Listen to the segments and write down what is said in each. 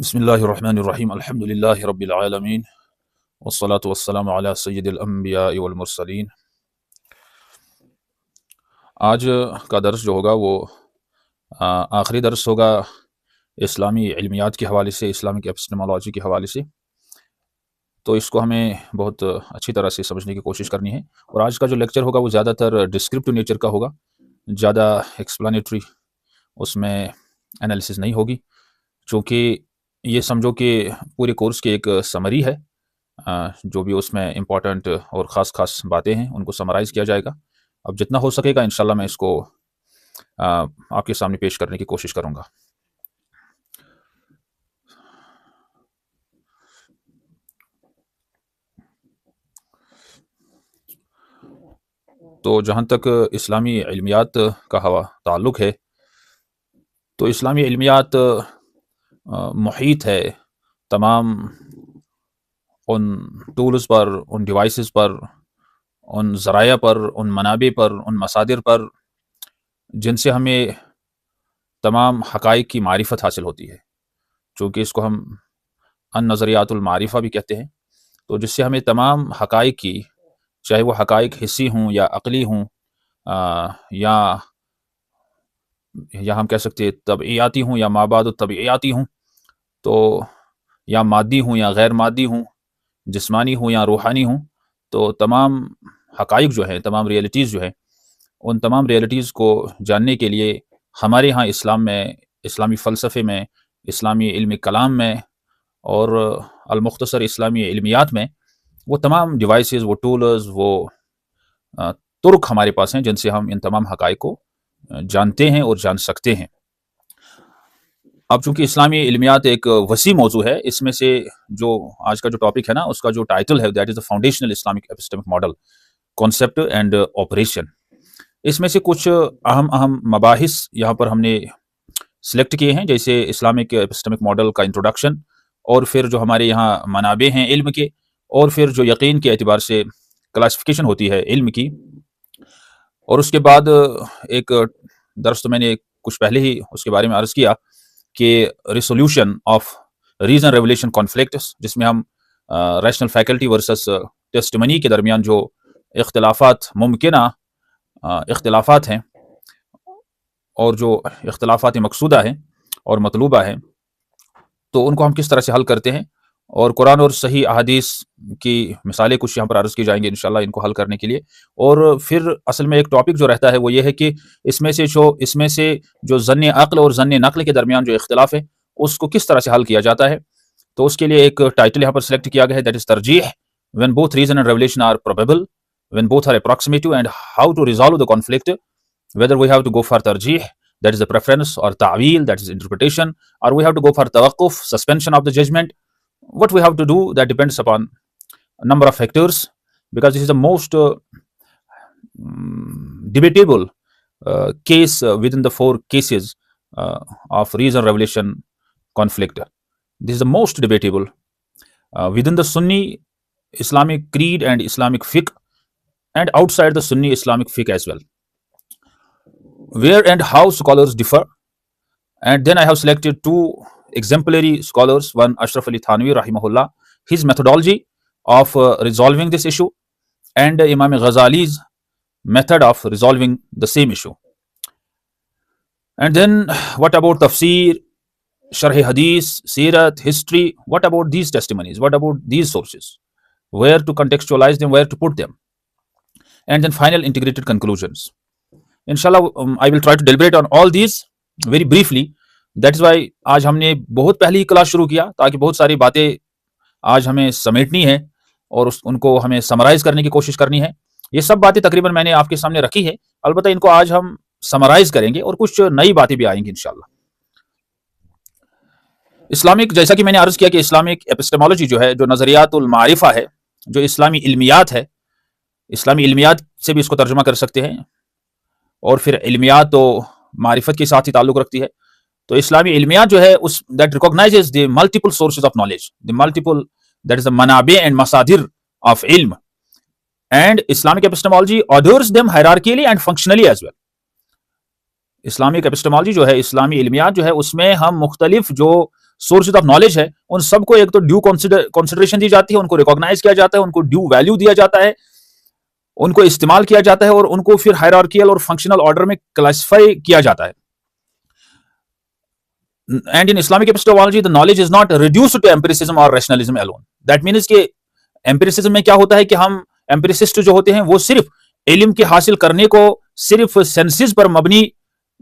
بسم اللہ الرحمن الرحیم الحمد للہ رب العالمین والصلاة والسلام علی سید الانبیاء والمرسلین۔ آج کا درس جو ہوگا وہ آخری درس ہوگا اسلامی علمیات کے حوالے سے، اسلامک ایپسٹمالوجی کے حوالے سے، تو اس کو ہمیں بہت اچھی طرح سے سمجھنے کی کوشش کرنی ہے۔ اور آج کا جو لیکچر ہوگا وہ زیادہ تر ڈسکرپٹیو نیچر کا ہوگا، زیادہ ایکسپلانیٹری اس میں انالیسس نہیں ہوگی، چونکہ یہ سمجھو کہ پورے کورس کی ایک سمری ہے، جو بھی اس میں امپورٹنٹ اور خاص باتیں ہیں ان کو سمرائز کیا جائے گا۔ اب جتنا ہو سکے گا انشاءاللہ میں اس کو آپ کے سامنے پیش کرنے کی کوشش کروں گا۔ تو جہاں تک اسلامی علمیات کا تعلق ہے، تو اسلامی علمیات محیط ہے تمام ان ٹولز پر، ان ڈیوائسز پر، ان ذرائع پر، ان منابع پر، ان مصادر پر جن سے ہمیں تمام حقائق کی معرفت حاصل ہوتی ہے، چونکہ اس کو ہم ان نظریات المعرفہ بھی کہتے ہیں۔ تو جس سے ہمیں تمام حقائق کی، چاہے وہ حقائق حسی ہوں یا عقلی ہوں، یا ہم کہہ سکتے ہیں طبعیاتی ہوں یا مابعد الطبعیاتی ہوں، تو یا مادی ہوں یا غیر مادی ہوں، جسمانی ہوں یا روحانی ہوں، تو تمام حقائق جو ہیں، تمام ریئلٹیز جو ہیں، ان تمام ریئلٹیز کو جاننے کے لیے ہمارے ہاں اسلام میں، اسلامی فلسفے میں، اسلامی علم کلام میں اور المختصر اسلامی علمیات میں وہ تمام ڈیوائسز، وہ ٹولز، وہ طرق ہمارے پاس ہیں جن سے ہم ان تمام حقائق کو جانتے ہیں اور جان سکتے ہیں۔ اب چونکہ اسلامی علمیات ایک وسیع موضوع ہے، اس میں سے جو آج کا جو ٹاپک ہے نا، اس کا جو ٹائٹل ہے that is the foundational Islamic epistemic model, concept and operation. اس میں سے کچھ اہم مباحث یہاں پر ہم نے سلیکٹ کیے ہیں، جیسے اسلامک ایپسٹمک ماڈل کا انٹروڈکشن، اور پھر جو ہمارے یہاں منابع ہیں علم کے، اور پھر جو یقین کے اعتبار سے کلاسیفیکیشن ہوتی ہے علم کی، اور اس کے بعد ایک درس تو میں نے کچھ پہلے ہی اس کے بارے میں عرض کیا کہ ریسولوشن آف ریزن ریولیشن کانفلکٹس، جس میں ہم ریشنل فیکلٹی ورسس ٹیسٹمنی کے درمیان جو اختلافات، ممکنہ اختلافات ہیں، اور جو اختلافات مقصودہ ہیں اور مطلوبہ ہیں، تو ان کو ہم کس طرح سے حل کرتے ہیں، اور قرآن اور صحیح احادیث کی مثالیں کچھ یہاں پر عرض کی جائیں گی انشاءاللہ ان کو حل کرنے کے لیے۔ اور پھر اصل میں ایک ٹاپک جو رہتا ہے وہ یہ ہے کہ اس میں سے جو ظن عقل اور ظن نقل کے درمیان جو اختلاف ہے اس کو کس طرح سے حل کیا جاتا ہے۔ تو اس کے لیے ایک ٹائٹل یہاں پر سلیکٹ کیا گیا ہے، دیٹ از ترجیح، when both reason and revelation are probable, when both are approximative, and how to resolve the conflict, whether we have to go for tarjih, that is the preference, or ta'wil, that is interpretation, or we have to go for tawaqquf, suspension of the judgment. What we have to do, that depends upon a number of factors, because this is the most debatable case within the four cases of reason revelation conflict. This is the most debatable within the Sunni Islamic creed and Islamic fiqh, and outside the Sunni Islamic fiqh as well, where and how scholars differ. And then I have selected two exemplary scholars, one Ashraf Ali Thanwi rahimahullah, his methodology of resolving this issue, and Imam Ghazali's method of resolving the same issue. And then what about tafsir, sharh hadith, seerat, history? What about these testimonies? What about these sources? Where to contextualize them, where to put them? And then final integrated conclusions. Inshallah, I will try to deliberate on all these very briefly. That is why آج ہم نے بہت پہلے ہی class شروع کیا، تاکہ بہت ساری باتیں آج ہمیں سمیٹنی ہے اور ان کو ہمیں سمرائز کرنے کی کوشش کرنی ہے۔ یہ سب باتیں تقریباً میں نے آپ کے سامنے رکھی ہے، البتہ ان کو آج ہم سمرائز کریں گے اور کچھ نئی باتیں بھی آئیں گی انشاءاللہ۔ اسلامک، جیسا کہ میں نے عرض کیا کہ اسلامک ایپسٹمالوجی جو ہے، جو نظریات المعرفہ ہے، جو اسلامی علمیات ہے، اسلامی علمیات سے بھی اس کو ترجمہ کر سکتے ہیں، اور پھر علمیات تو معرفت کے ساتھ ہی تعلق رکھتی ہے۔ تو اسلامی علمیات جو ہے اس that recognizes the multiple sources of knowledge, the multiple, that is the منابع اینڈ مصادر آف علم، and Islamic epistemology orders them hierarchically and functionally as well. Islamic epistemology جو ہے، اسلامی علمیات جو ہے، اس میں ہم مختلف جو سورسز آف نالج ہے ان سب کو ایک تو ڈیو کنسیڈریشن دی جاتی ہے, ان کو ریکوگنائز کیا جاتا ہے, ان کو ڈیو ویلیو دیا جاتا ہے, ان کو استعمال کیا جاتا ہے, اور ان کو پھر ہائرارکیل اور فنکشنل آرڈر میں کلاسیفائی کیا جاتا ہے. And in Islamic epistemology, the knowledge is not reduced to empiricism or rationalism alone. That means کہ empiricism میں کیا ہوتا ہے کہ ہم empiricist جو ہوتے ہیں وہ صرف علم کے حاصل کرنے کو صرف سینسز پر مبنی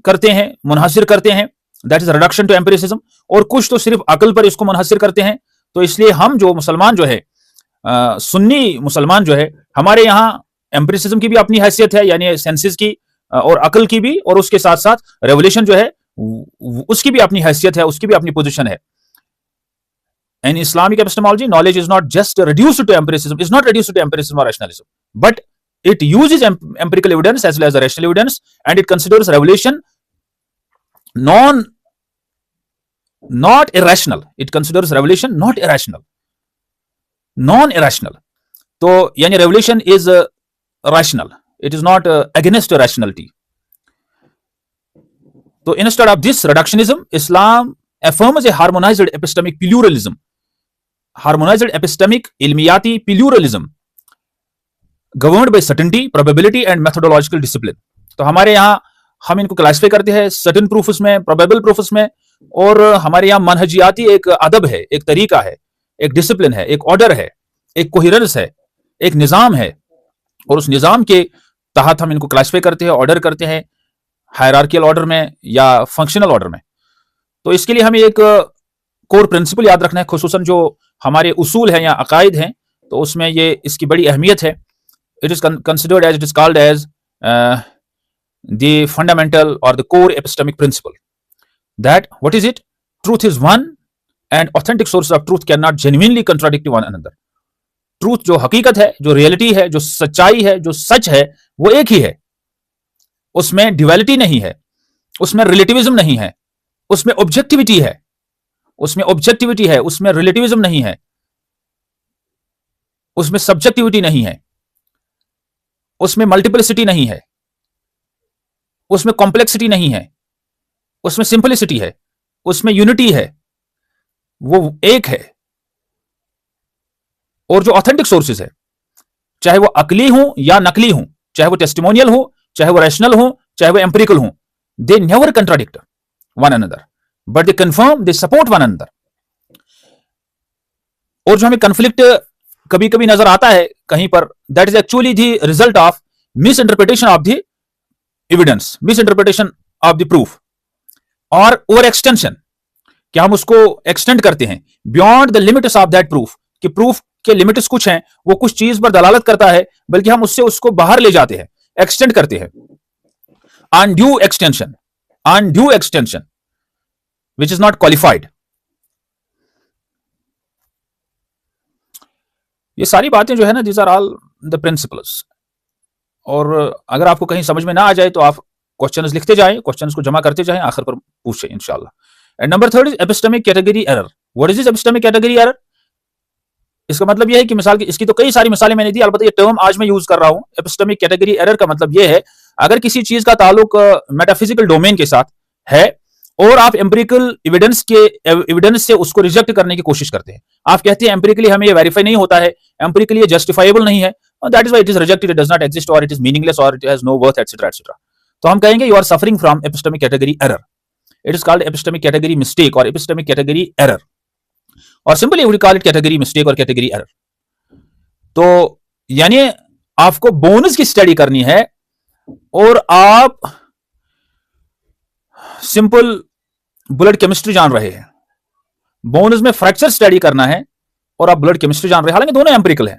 کرتے ہیں, منحصر کرتے ہیں. That is reduction to empiricism. اور کچھ تو صرف عقل پر اس کو منحصر کرتے ہیں. تو اس لیے ہم جو مسلمان جو ہے, سنی مسلمان جو ہے, ہمارے یہاں empiricism کی بھی اپنی حیثیت ہے, یعنی سینسز کی اور عقل کی بھی, اور اس کے ساتھ ساتھ ریولیشن جو ہے اس کی بھی اپنی حیثیت ہے, اس کی بھی اپنی پوزیشن ہے. In Islamic epistemology, knowledge is not just reduced to empiricism, is not reduced to empiricism or rationalism, but it uses empirical evidence as well as rational evidence, and it considers revelation not irrational. It considers revelation not irrational, non-irrational. تو یعنی revelation is rational. It is not against rationality. So instead of this reductionism, Islam affirms a harmonized epistemic pluralism. Harmonized epistemic ilmiyati pluralism governed by certainty, probability and methodological discipline. تو ہمارے یہاں ہم ان کو classify کرتے ہیں certain proofs میں, probable proofs میں, اور ہمارے یہاں منہجیاتی ایک ادب ہے, ایک طریقہ ہے, ایک ڈسپلن ہے, ایک آرڈر ہے, ایک کوہیرنس ہے, ایک نظام ہے, اور اس نظام کے تحت ہم ان کو کلاسیفائی کرتے ہیں, آرڈر کرتے ہیں, ہائرارکیل آرڈر میں یا فنکشنل آرڈر میں. تو اس کے لیے ہمیں ایک کور پرنسپل یاد رکھنا ہے, خصوصاً جو ہمارے اصول ہیں یا عقائد ہیں, تو اس میں یہ اس کی بڑی اہمیت ہے. It is considered as, it is called as the fundamental or the core epistemic principle. That what is it? Truth is one and authentic sources of truth cannot genuinely contradict one another. Truth جو حقیقت ہے, جو reality ہے, جو سچائی ہے, جو سچ ہے, وہ ایک ہی ہے. اس میں ڈیویلٹی نہیں ہے, اس میں ریلیٹیوزم نہیں ہے, اس میں آبجیکٹیوٹی ہے, اس میں آبجیکٹیوٹی ہے, اس میں ریلیٹیوزم نہیں ہے, اس میں سبجیکٹیوٹی نہیں ہے, اس میں ملٹیپلسٹی نہیں ہے, اس میں کمپلیکسٹی نہیں ہے, اس میں سمپلسٹی ہے, اس میں یونٹی ہے, وہ ایک ہے. اور جو آتھینٹک سورسز ہے, چاہے وہ عقلی ہوں یا نقلی ہوں, چاہے وہ ٹیسٹیمونیل ہوں, چاہے وہ ریشنل ہوں, چاہے وہ امپیریکل ہوں, they never contradict one another but they confirm, they support one another. اور جو ہمیں کنفلکٹ کبھی کبھی نظر آتا ہے کہیں پر, that is actually the result of misinterpretation of the evidence, misinterpretation of the proof or over extension, کہ ہم اس کو ایکسٹینڈ کرتے ہیں beyond the limits of that proof, کہ پروف کے لمٹس کچھ ہیں, وہ کچھ چیز پر دلالت کرتا ہے, بلکہ ہم اس سے اس کو باہر لے جاتے ہیں, ایکسٹینڈ کرتے ہیں. undue extension which is not qualified. یہ ساری باتیں جو ہے نا, these are all the principles. اور اگر آپ کو کہیں سمجھ میں نہ آ جائے تو آپ کوشچنز لکھتے جائیں, کوشچنز کو جمع کرتے جائیں, آخر پر پوچھیں انشاءاللہ. And number 3 is epistemic category error. What is this epistemic category error? اس کا مطلب یہ ہے کہ مثال کی اس کی تو کئی ساری مثالیں میں نے دی, البتہ یہ ٹرم آج میں یوز کر رہا ہوں. ایپسٹیمک کیٹیگری ایرر کا مطلب یہ ہے, اگر کسی چیز کا تعلق میٹافزیکل ڈومین کے ساتھ ہے اور آپ امپیریکل ایویڈنس سے اس کو ریجیکٹ کرنے کی کوشش کرتے ہیں, آپ کہتے ہیں امپیریکلی ہمیں یہ ویریفائی نہیں ہوتا ہے, امپیریکلی یہ جسٹیفائیبل نہیں ہے, that is why it is rejected, it does not exist, اور اٹ از میننگ لیس, اور it has no worth, etcetera etcetera. تو ہم کہیں گے you are suffering from epistemic category error. It is called epistemic category mistake اور epistemic category error, اور simply we call it category mistake اور category error. تو یعنی آپ کو بونز کی اسٹڈی کرنی ہے اور آپ سمپل بلڈ کیمسٹری جان رہے ہیں, بونز میں فریکچر اسٹڈی کرنا ہے اور آپ بلڈ کیمسٹری جان رہے ہیں, حالانکہ دونوں امپیریکل ہیں.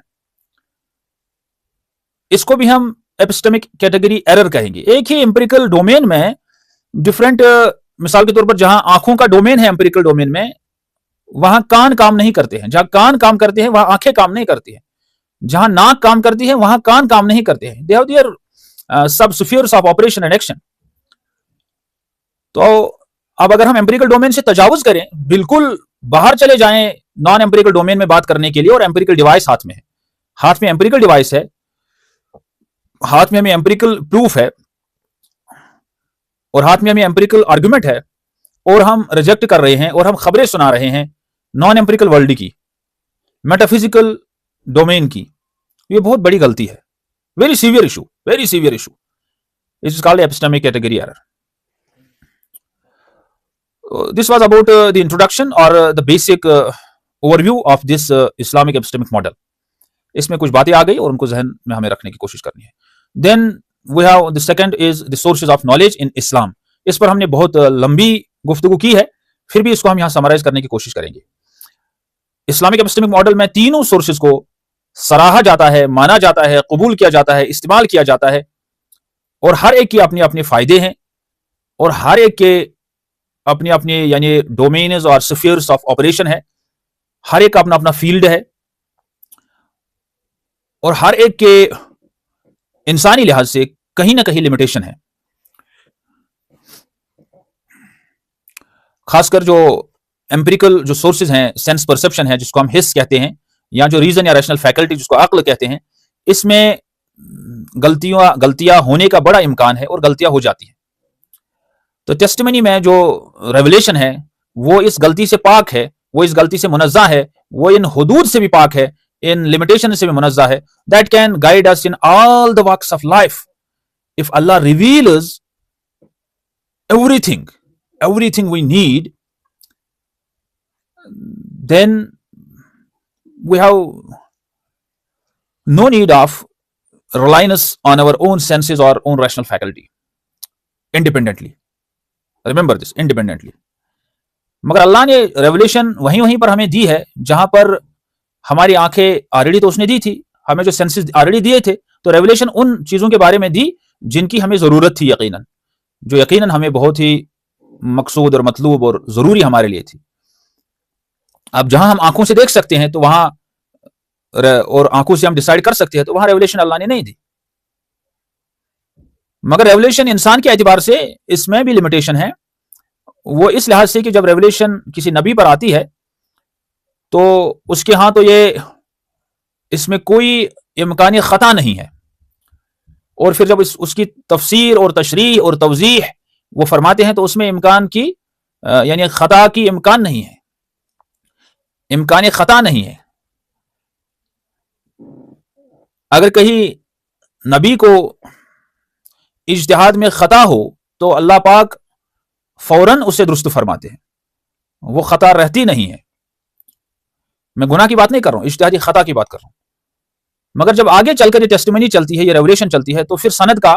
اس کو بھی ہم ایپسٹیمک کیٹیگری ایرر کہیں گے. ایک ہی امپیریکل ڈومین میں ڈفرینٹ, مثال کے طور پر جہاں آنکھوں کا ڈومین ہے امپیریکل ڈومین میں, وہاں کان کام نہیں کرتے ہیں, جہاں کان کام کرتے ہیں وہاں آنکھیں کام نہیں کرتی ہیں, جہاں ناک کام کرتی ہے وہاں کان کام نہیں کرتے ہیں. They have their subspheres of operation and action. تو اب اگر ہم امپیریکل ڈومین سے تجاوز کریں, بالکل باہر چلے جائیں نان امپیریکل ڈومین میں بات کرنے کے لیے, اور امپیریکل ڈیوائس ہاتھ میں ہے, ہاتھ میں امپیریکل ڈیوائس ہے, ہاتھ میں ہمیں امپیریکل پروف ہے, اور ہاتھ میں ہمیں امپیریکل آرگومنٹ ہے, اور ہم ریجیکٹ کر رہے ہیں اور ہم خبریں سنا رہے ہیں نان ایمپیریکل ورلڈ کی، میٹافزیکل ڈومین کی، یہ بہت بڑی غلطی ہے. Very severe issue, very severe issue. It is called epistemic category error. This was about the introduction or the basic overview of this Islamic epistemic model. اس میں کچھ باتیں آ گئی اور ان کو ذہن میں ہمیں رکھنے کی کوشش کرنی ہے. Then we have the second is the sources of knowledge in Islam. اس پر ہم نے بہت لمبی گفتگو کی ہے، پھر بھی اس کو ہم یہاں سمرائز کرنے کی کوشش کریں گے. اسلامک ایپسٹیمک ماڈل میں تینوں سورسز کو سراہا جاتا ہے، مانا جاتا ہے، قبول کیا جاتا ہے، استعمال کیا جاتا ہے، اور ہر ایک کے اپنے اپنے فائدے ہیں، اور ہر ایک کے اپنی اپنی یعنی ڈومینز اور سفیئرز آف آپریشن ہے. ہر ایک کا اپنا اپنا فیلڈ ہے، اور ہر ایک کے انسانی لحاظ سے کہیں نہ کہیں لمیٹیشن ہے. خاص کر جو ایمپیریکل جو سورسز ہیں، سینس پرسپشن ہے جس کو ہم حس کہتے ہیں، یا جو ریزن یا ریشنل فیکلٹی جس کو عقل کہتے ہیں، اس میں غلطیاں ہونے کا بڑا امکان ہے اور غلطیاں ہو جاتی ہیں. تو ٹیسٹیمنی میں جو ریولیشن ہے وہ اس غلطی سے پاک ہے، وہ اس غلطی سے منزہ ہے، وہ ان حدود سے بھی پاک ہے، ان لمیٹیشن سے بھی منزہ ہے. That can guide us in all the walks of life. If Allah reveals everything we need, then we have no need of reliance on our own senses or own rational faculty independently. Remember this, independently. مگر اللہ نے revelation وہیں پر ہمیں دی ہے جہاں پر ہماری آنکھیں already تو اس نے دی تھی، ہمیں جو سینسز آلریڈی دیے تھے، تو ریولیشن ان چیزوں کے بارے میں دی جن کی ہمیں ضرورت تھی، یقیناً جو یقیناً ہمیں بہت ہی مقصود اور مطلوب اور ضروری ہمارے لیے تھی. اب جہاں ہم آنکھوں سے دیکھ سکتے ہیں تو وہاں، اور آنکھوں سے ہم ڈیسائیڈ کر سکتے ہیں، تو وہاں ریولیشن اللہ نے نہیں دی. مگر ریولیشن انسان کے اعتبار سے اس میں بھی لمیٹیشن ہے. وہ اس لحاظ سے کہ جب ریولیشن کسی نبی پر آتی ہے تو اس کے ہاں تو یہ اس میں کوئی امکانی خطا نہیں ہے، اور پھر جب اس کی تفسیر اور تشریح اور توضیح وہ فرماتے ہیں تو اس میں امکان کی یعنی خطا کی امکان نہیں ہے، امکان خطا نہیں ہے. اگر کہیں نبی کو اجتہاد میں خطا ہو تو اللہ پاک فوراً اسے درست فرماتے ہیں، وہ خطا رہتی نہیں ہے. میں گناہ کی بات نہیں کر رہا ہوں، اجتہادی خطا کی بات کر رہا ہوں. مگر جب آگے چل کر یہ ٹیسٹیمنی چلتی ہے، یہ ریولیشن چلتی ہے، تو پھر سند کا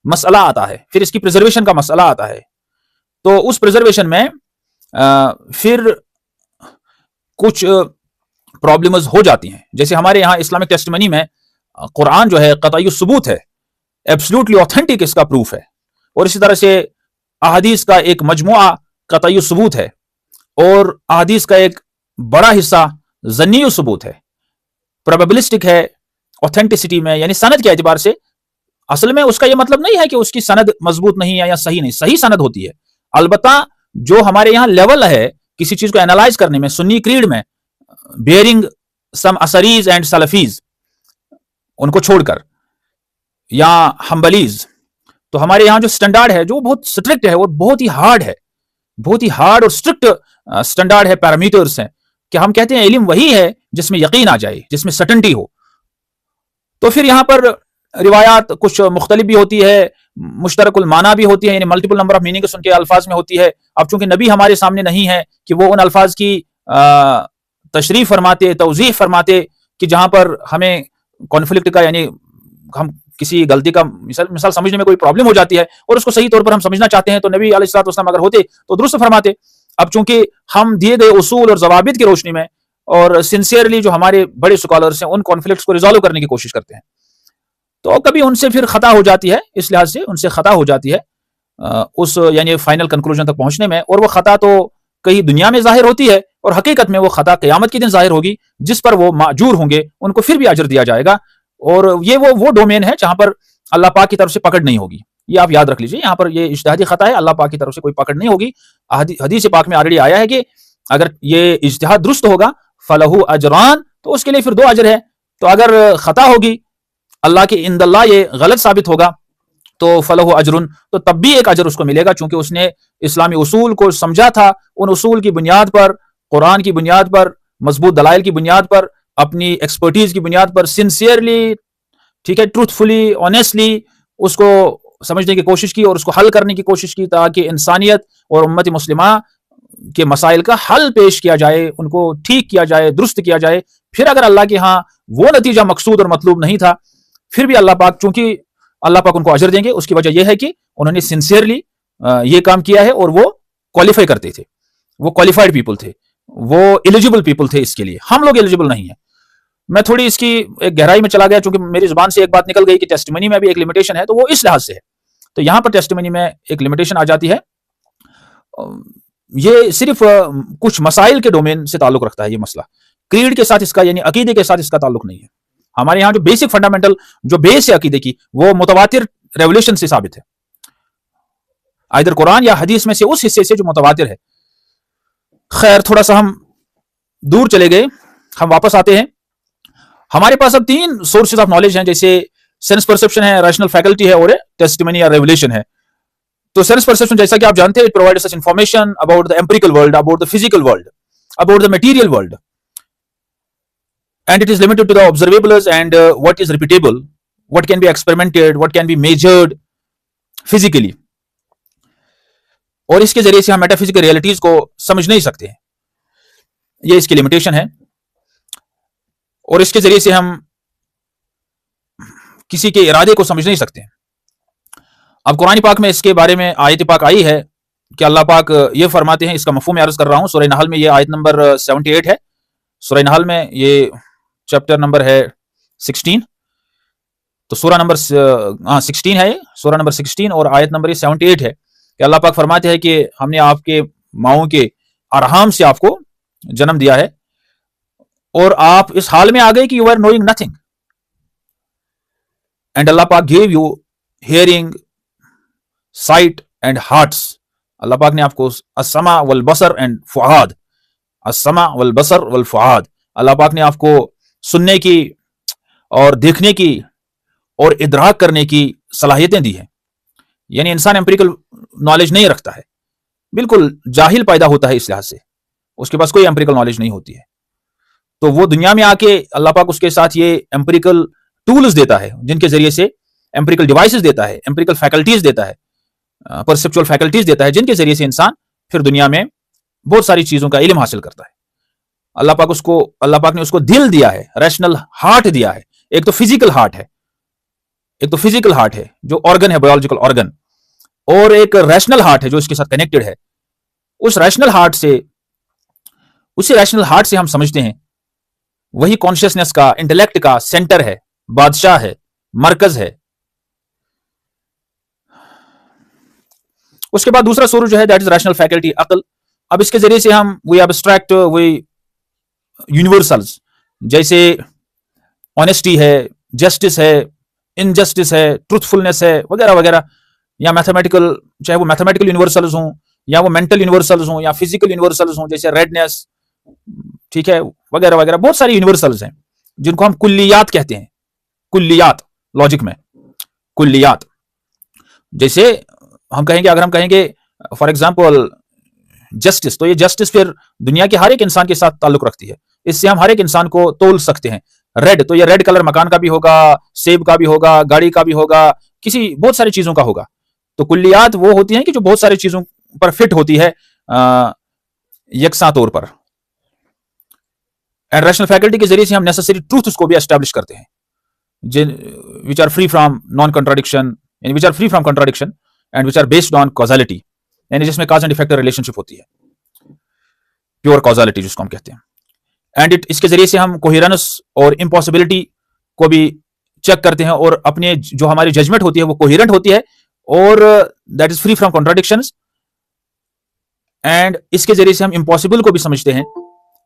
مسئلہ آتا ہے، پھر اس کی پریزرویشن کا مسئلہ آتا ہے. تو اس پریزرویشن میں پھر کچھ پرابلمز ہو جاتی ہیں. جیسے ہمارے یہاں اسلامک ٹیسٹیمنی میں قرآن جو ہے قطعی ثبوت ہے، ایبسلیوٹلی اوتھینٹک اس کا پروف ہے، اور اسی طرح سے احادیث کا ایک مجموعہ قطعی ثبوت ہے، اور احادیث کا ایک بڑا حصہ ظنی ثبوت ہے، پروبیبلسٹک ہے اوتھینٹسٹی میں، یعنی سند کے اعتبار سے. اصل میں اس کا یہ مطلب نہیں ہے کہ اس کی سند مضبوط نہیں ہے یا صحیح نہیں، صحیح سند ہوتی ہے. البتہ جو ہمارے یہاں لیول ہے کسی چیز کو انالائز کرنے میں، سنی کریڈ میں بیئرنگ سم اسریز اینڈ سلفیز، ان کو چھوڑ کر، یا ہمبلیز، تو ہمارے یہاں جو سٹینڈارڈ ہے جو بہت سٹرکٹ ہے، وہ بہت ہی ہارڈ ہے، بہت ہی ہارڈ اور سٹرکٹ سٹینڈارڈ ہے، پیرامیٹرز ہیں کہ ہم کہتے ہیں علم وہی ہے جس میں یقین آ جائے، جس میں سرٹنٹی ہو. تو پھر یہاں پر روایات کچھ مختلف بھی ہوتی ہے، مشترک المعنی بھی ہوتی ہے، یعنی multiple number of meaning in کے الفاظ میں ہوتی ہے. اب چونکہ نبی ہمارے سامنے نہیں ہے کہ وہ ان الفاظ کی تشریح فرماتے، توضیح فرماتے کہ جہاں پر ہمیں کانفلکٹ کا، یعنی ہم کسی غلطی کا مثال سمجھنے میں کوئی پرابلم ہو جاتی ہے اور اس کو صحیح طور پر ہم سمجھنا چاہتے ہیں، تو نبی علیہ الصلوۃ والسلام اگر ہوتے تو درست فرماتے. اب چونکہ ہم دیے گئے اصول اور ضوابط کی روشنی میں اور سنسیئرلی جو ہمارے بڑے اسکالرس ہیں ان کانفلکٹس کو ریزالو کرنے کی کوشش کرتے ہیں، تو کبھی ان سے پھر خطا ہو جاتی ہے. اس لحاظ سے ان سے خطا ہو جاتی ہے اس یعنی فائنل کنکلوژن تک پہنچنے میں، اور وہ خطا تو کہیں دنیا میں ظاہر ہوتی ہے اور حقیقت میں وہ خطا قیامت کے دن ظاہر ہوگی، جس پر وہ ماجور ہوں گے، ان کو پھر بھی اجر دیا جائے گا. اور یہ وہ ڈومین ہے جہاں پر اللہ پاک کی طرف سے پکڑ نہیں ہوگی. یہ آپ یاد رکھ لیجئے، یہاں پر یہ اجتہادی خطا ہے، اللہ پاک کی طرف سے کوئی پکڑ نہیں ہوگی. حدیث پاک میں آلریڈی آیا ہے کہ اگر یہ اجتہاد درست ہوگا فلہ اجران، تو اس کے لیے پھر 2 اجر ہے. تو اگر خطا ہوگی اللہ کے عند اللہ یہ غلط ثابت ہوگا تو فلہ اجرن، تو تب بھی ایک اجر اس کو ملے گا، چونکہ اس نے اسلامی اصول کو سمجھا تھا، ان اصول کی بنیاد پر، قرآن کی بنیاد پر، مضبوط دلائل کی بنیاد پر، اپنی ایکسپرٹیز کی بنیاد پر سنسیئرلی، ٹھیک ہے، ٹروتھفلی، آنیسٹلی اس کو سمجھنے کی کوشش کی اور اس کو حل کرنے کی کوشش کی، تاکہ انسانیت اور امت مسلمہ کے مسائل کا حل پیش کیا جائے، ان کو ٹھیک کیا جائے، درست کیا جائے۔ پھر اگر اللہ کے ہاں وہ نتیجہ مقصود اور مطلوب نہیں تھا، پھر بھی اللہ پاک، چونکہ اللہ پاک ان کو اجر دیں گے، اس کی وجہ یہ ہے کہ انہوں نے سنسیئرلی یہ کام کیا ہے، اور وہ کوالیفائی کرتے تھے، وہ کوالیفائڈ پیپل تھے، وہ ایلیجیبل پیپل تھے اس کے لیے۔ ہم لوگ ایلیجیبل نہیں ہیں۔ میں تھوڑی اس کی ایک گہرائی میں چلا گیا، چونکہ میری زبان سے ایک بات نکل گئی کہ ٹیسٹیمنی میں بھی ایک لمیٹیشن ہے، تو وہ اس لحاظ سے ہے۔ تو یہاں پر ٹیسٹیمنی میں ایک لمیٹیشن آ جاتی ہے، یہ صرف کچھ مسائل کے ڈومین سے تعلق رکھتا ہے یہ مسئلہ، کریڈ کے ساتھ اس کا، یعنی عقیدے کے ساتھ اس کا تعلق نہیں ہے۔ ہمارے یہاں جو بیسک فنڈامنٹل جو بیس ہے عقیدے کی، وہ متواتر ریولیشن سے ثابت ہے، ایدر قرآن یا حدیث میں سے اس حصے سے جو متواتر ہے۔ خیر، تھوڑا سا ہم دور چلے گئے، ہم واپس آتے ہیں۔ ہمارے پاس اب 3 سورسز آف نالج ہیں، جیسے سینس پرسپشن ہے، ریشنل فیکلٹی ہے، اور ٹیسٹیمنی یا ریولیشن ہے۔ تو سینس پرسپشن، جیسا کہ آپ جانتے ہیں، it provides us information about the empirical world, about the physical world, about the material world, and it is limited to the observables and what is repeatable, what can be experimented, what can be measured physically. اور اس کے ذریعے سے ہم meta physical realities کو سمجھ نہیں سکتے ہیں، یہ اس کی لمیٹیشن ہے۔ اور اس کے ذریعے سے ہم کسی کے ارادے کو سمجھ نہیں سکتے ہیں۔ اب قرآن پاک میں اس کے بارے میں آیت پاک آئی ہے کہ اللہ پاک یہ فرماتے ہیں، اس کا مفہوم عرض کر رہا ہوں، سورہ نحل میں یہ آیت نمبر 78 ہے، سورہ نحل میں یہ چیپٹر نمبر ہے 16، تو سورہ نمبر 16 ہے، سورہ نمبر 16 اور آیت نمبر 78 ہے کہ اللہ پاک فرماتے ہیں کہ ہم نے آپ کے ماؤں کے ارحام سے آپ کو جنم دیا ہے، اور آپ اس حال میں آ گئے کہ you are knowing nothing, and Allah پاک gave you hearing, sight and hearts. Allah پاک نے آپ کو السمع والبصر اینڈ فؤاد، السمع والبصر والفؤاد، اللہ پاک نے آپ کو سننے کی اور دیکھنے کی اور ادراک کرنے کی صلاحیتیں دی ہیں۔ یعنی انسان ایمپیریکل نالج نہیں رکھتا ہے، بالکل جاہل پیدا ہوتا ہے، اس لحاظ سے اس کے پاس کوئی ایمپیریکل نالج نہیں ہوتی ہے۔ تو وہ دنیا میں آ کے اللہ پاک اس کے ساتھ یہ ایمپیریکل ٹولز دیتا ہے، جن کے ذریعے سے ایمپیریکل ڈیوائسز دیتا ہے، ایمپیریکل فیکلٹیز دیتا ہے، پرسپچول فیکلٹیز دیتا ہے، جن کے ذریعے سے انسان پھر دنیا میں بہت ساری چیزوں کا علم حاصل کرتا ہے۔ اللہ پاک نے اس کو دل دیا ہے، ریشنل ہارٹ دیا ہے۔ ایک تو فزیکل ہارٹ ہے جو آرگن ہے، بایولوجیکل آرگن، اور ایک ریشنل ہارٹ ہے جو اس کے ساتھ کنیکٹڈ ہے۔ اسی ریشنل ہارٹ سے ہم سمجھتے ہیں، وہی کانشیسنس کا، انٹلیکٹ کا سینٹر ہے، بادشاہ ہے، مرکز ہے۔ اس کے بعد دوسرا سورس جو ہے دیٹ از ریشنل فیکلٹی، عقل۔ اب اس کے ذریعے سے ہم وی ایبسٹریکٹ، وی یونیورسلز، جیسے آنیسٹی ہے، جسٹس ہے، انجسٹس ہے، ٹروتھفلنس ہے، وغیرہ وغیرہ، یا میتھمیٹیکل، چاہے وہ میتھمیٹیکل یونیورسلز ہوں یا وہ مینٹل یونیورسلز ہوں یا فزیکل یونیورسلز ہوں، جیسے ریڈنس، ٹھیک ہے، وغیرہ وغیرہ، بہت ساری یونیورسلز ہیں جن کو ہم کلیات کہتے ہیں۔ کلیات، لاجک میں کلیات، جیسے ہم کہیں گے، اگر ہم کہیں گے فار ایگزامپل جسٹس، تو یہ جسٹس پھر دنیا کے ہر ایک انسان کے ساتھ تعلق رکھتی ہے، اس سے ہم ہر ایک انسان کو تول سکتے ہیں۔ ریڈ، تو یہ ریڈ کلر مکان کا بھی ہوگا، سیب کا بھی ہوگا، گاڑی کا بھی ہوگا، کسی بہت ساری چیزوں کا ہوگا۔ تو کلیات وہ ہوتی ہیں کہ جو بہت ساری چیزوں پر فٹ ہوتی ہے یکساں طور پر۔ اینڈ ریشنل فیکلٹی کے ذریعے سے ہم نیسیسری ٹروتھس کو بھی اسٹیبلش کرتے ہیں، which are free from non-contradiction، یعنی which are free from contradiction and which are based on causality، یعنی جس میں cause and effect ریلیشن شپ ہوتی ہے، پیور causality جس کو ہم کہتے ہیں۔ اینڈ اس کے ذریعے سے ہم کوہیرنس اور امپاسبلٹی کو بھی چیک کرتے ہیں، اور اپنے جو ہماری ججمنٹ ہوتی ہے وہ کوہیرنٹ ہوتی ہے، اور that is free from contradictions. And اس کے ذریعے سے ہم امپاسبل کو بھی سمجھتے ہیں،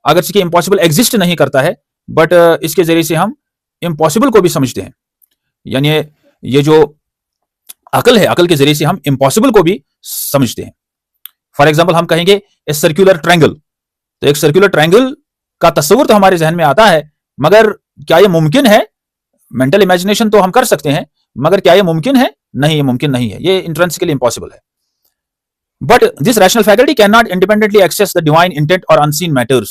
اگرچہ کہ امپاسبل ایگزسٹ نہیں کرتا ہے، بٹ اس کے ذریعے سے ہم امپاسبل کو بھی سمجھتے ہیں۔ یعنی یہ جو عقل ہے، عقل کے ذریعے سے ہم امپاسبل کو بھی سمجھتے ہیں۔ فار ایگزامپل ہم کہیں گے اے سرکولر ٹرائنگل، تو ایک سرکولر ٹرائنگل کا تصور تو ہمارے ذہن میں آتا ہے، مگر کیا یہ ممکن ہے؟ مینٹل امیجنیشن تو ہم کر سکتے ہیں، مگر کیا یہ ممکن ہے نہیں یہ ممکن نہیں ہے, یہ انٹرنسکلی امپاسبل ہے. But this rational faculty can not independently access the divine intent اور انسین میٹرز.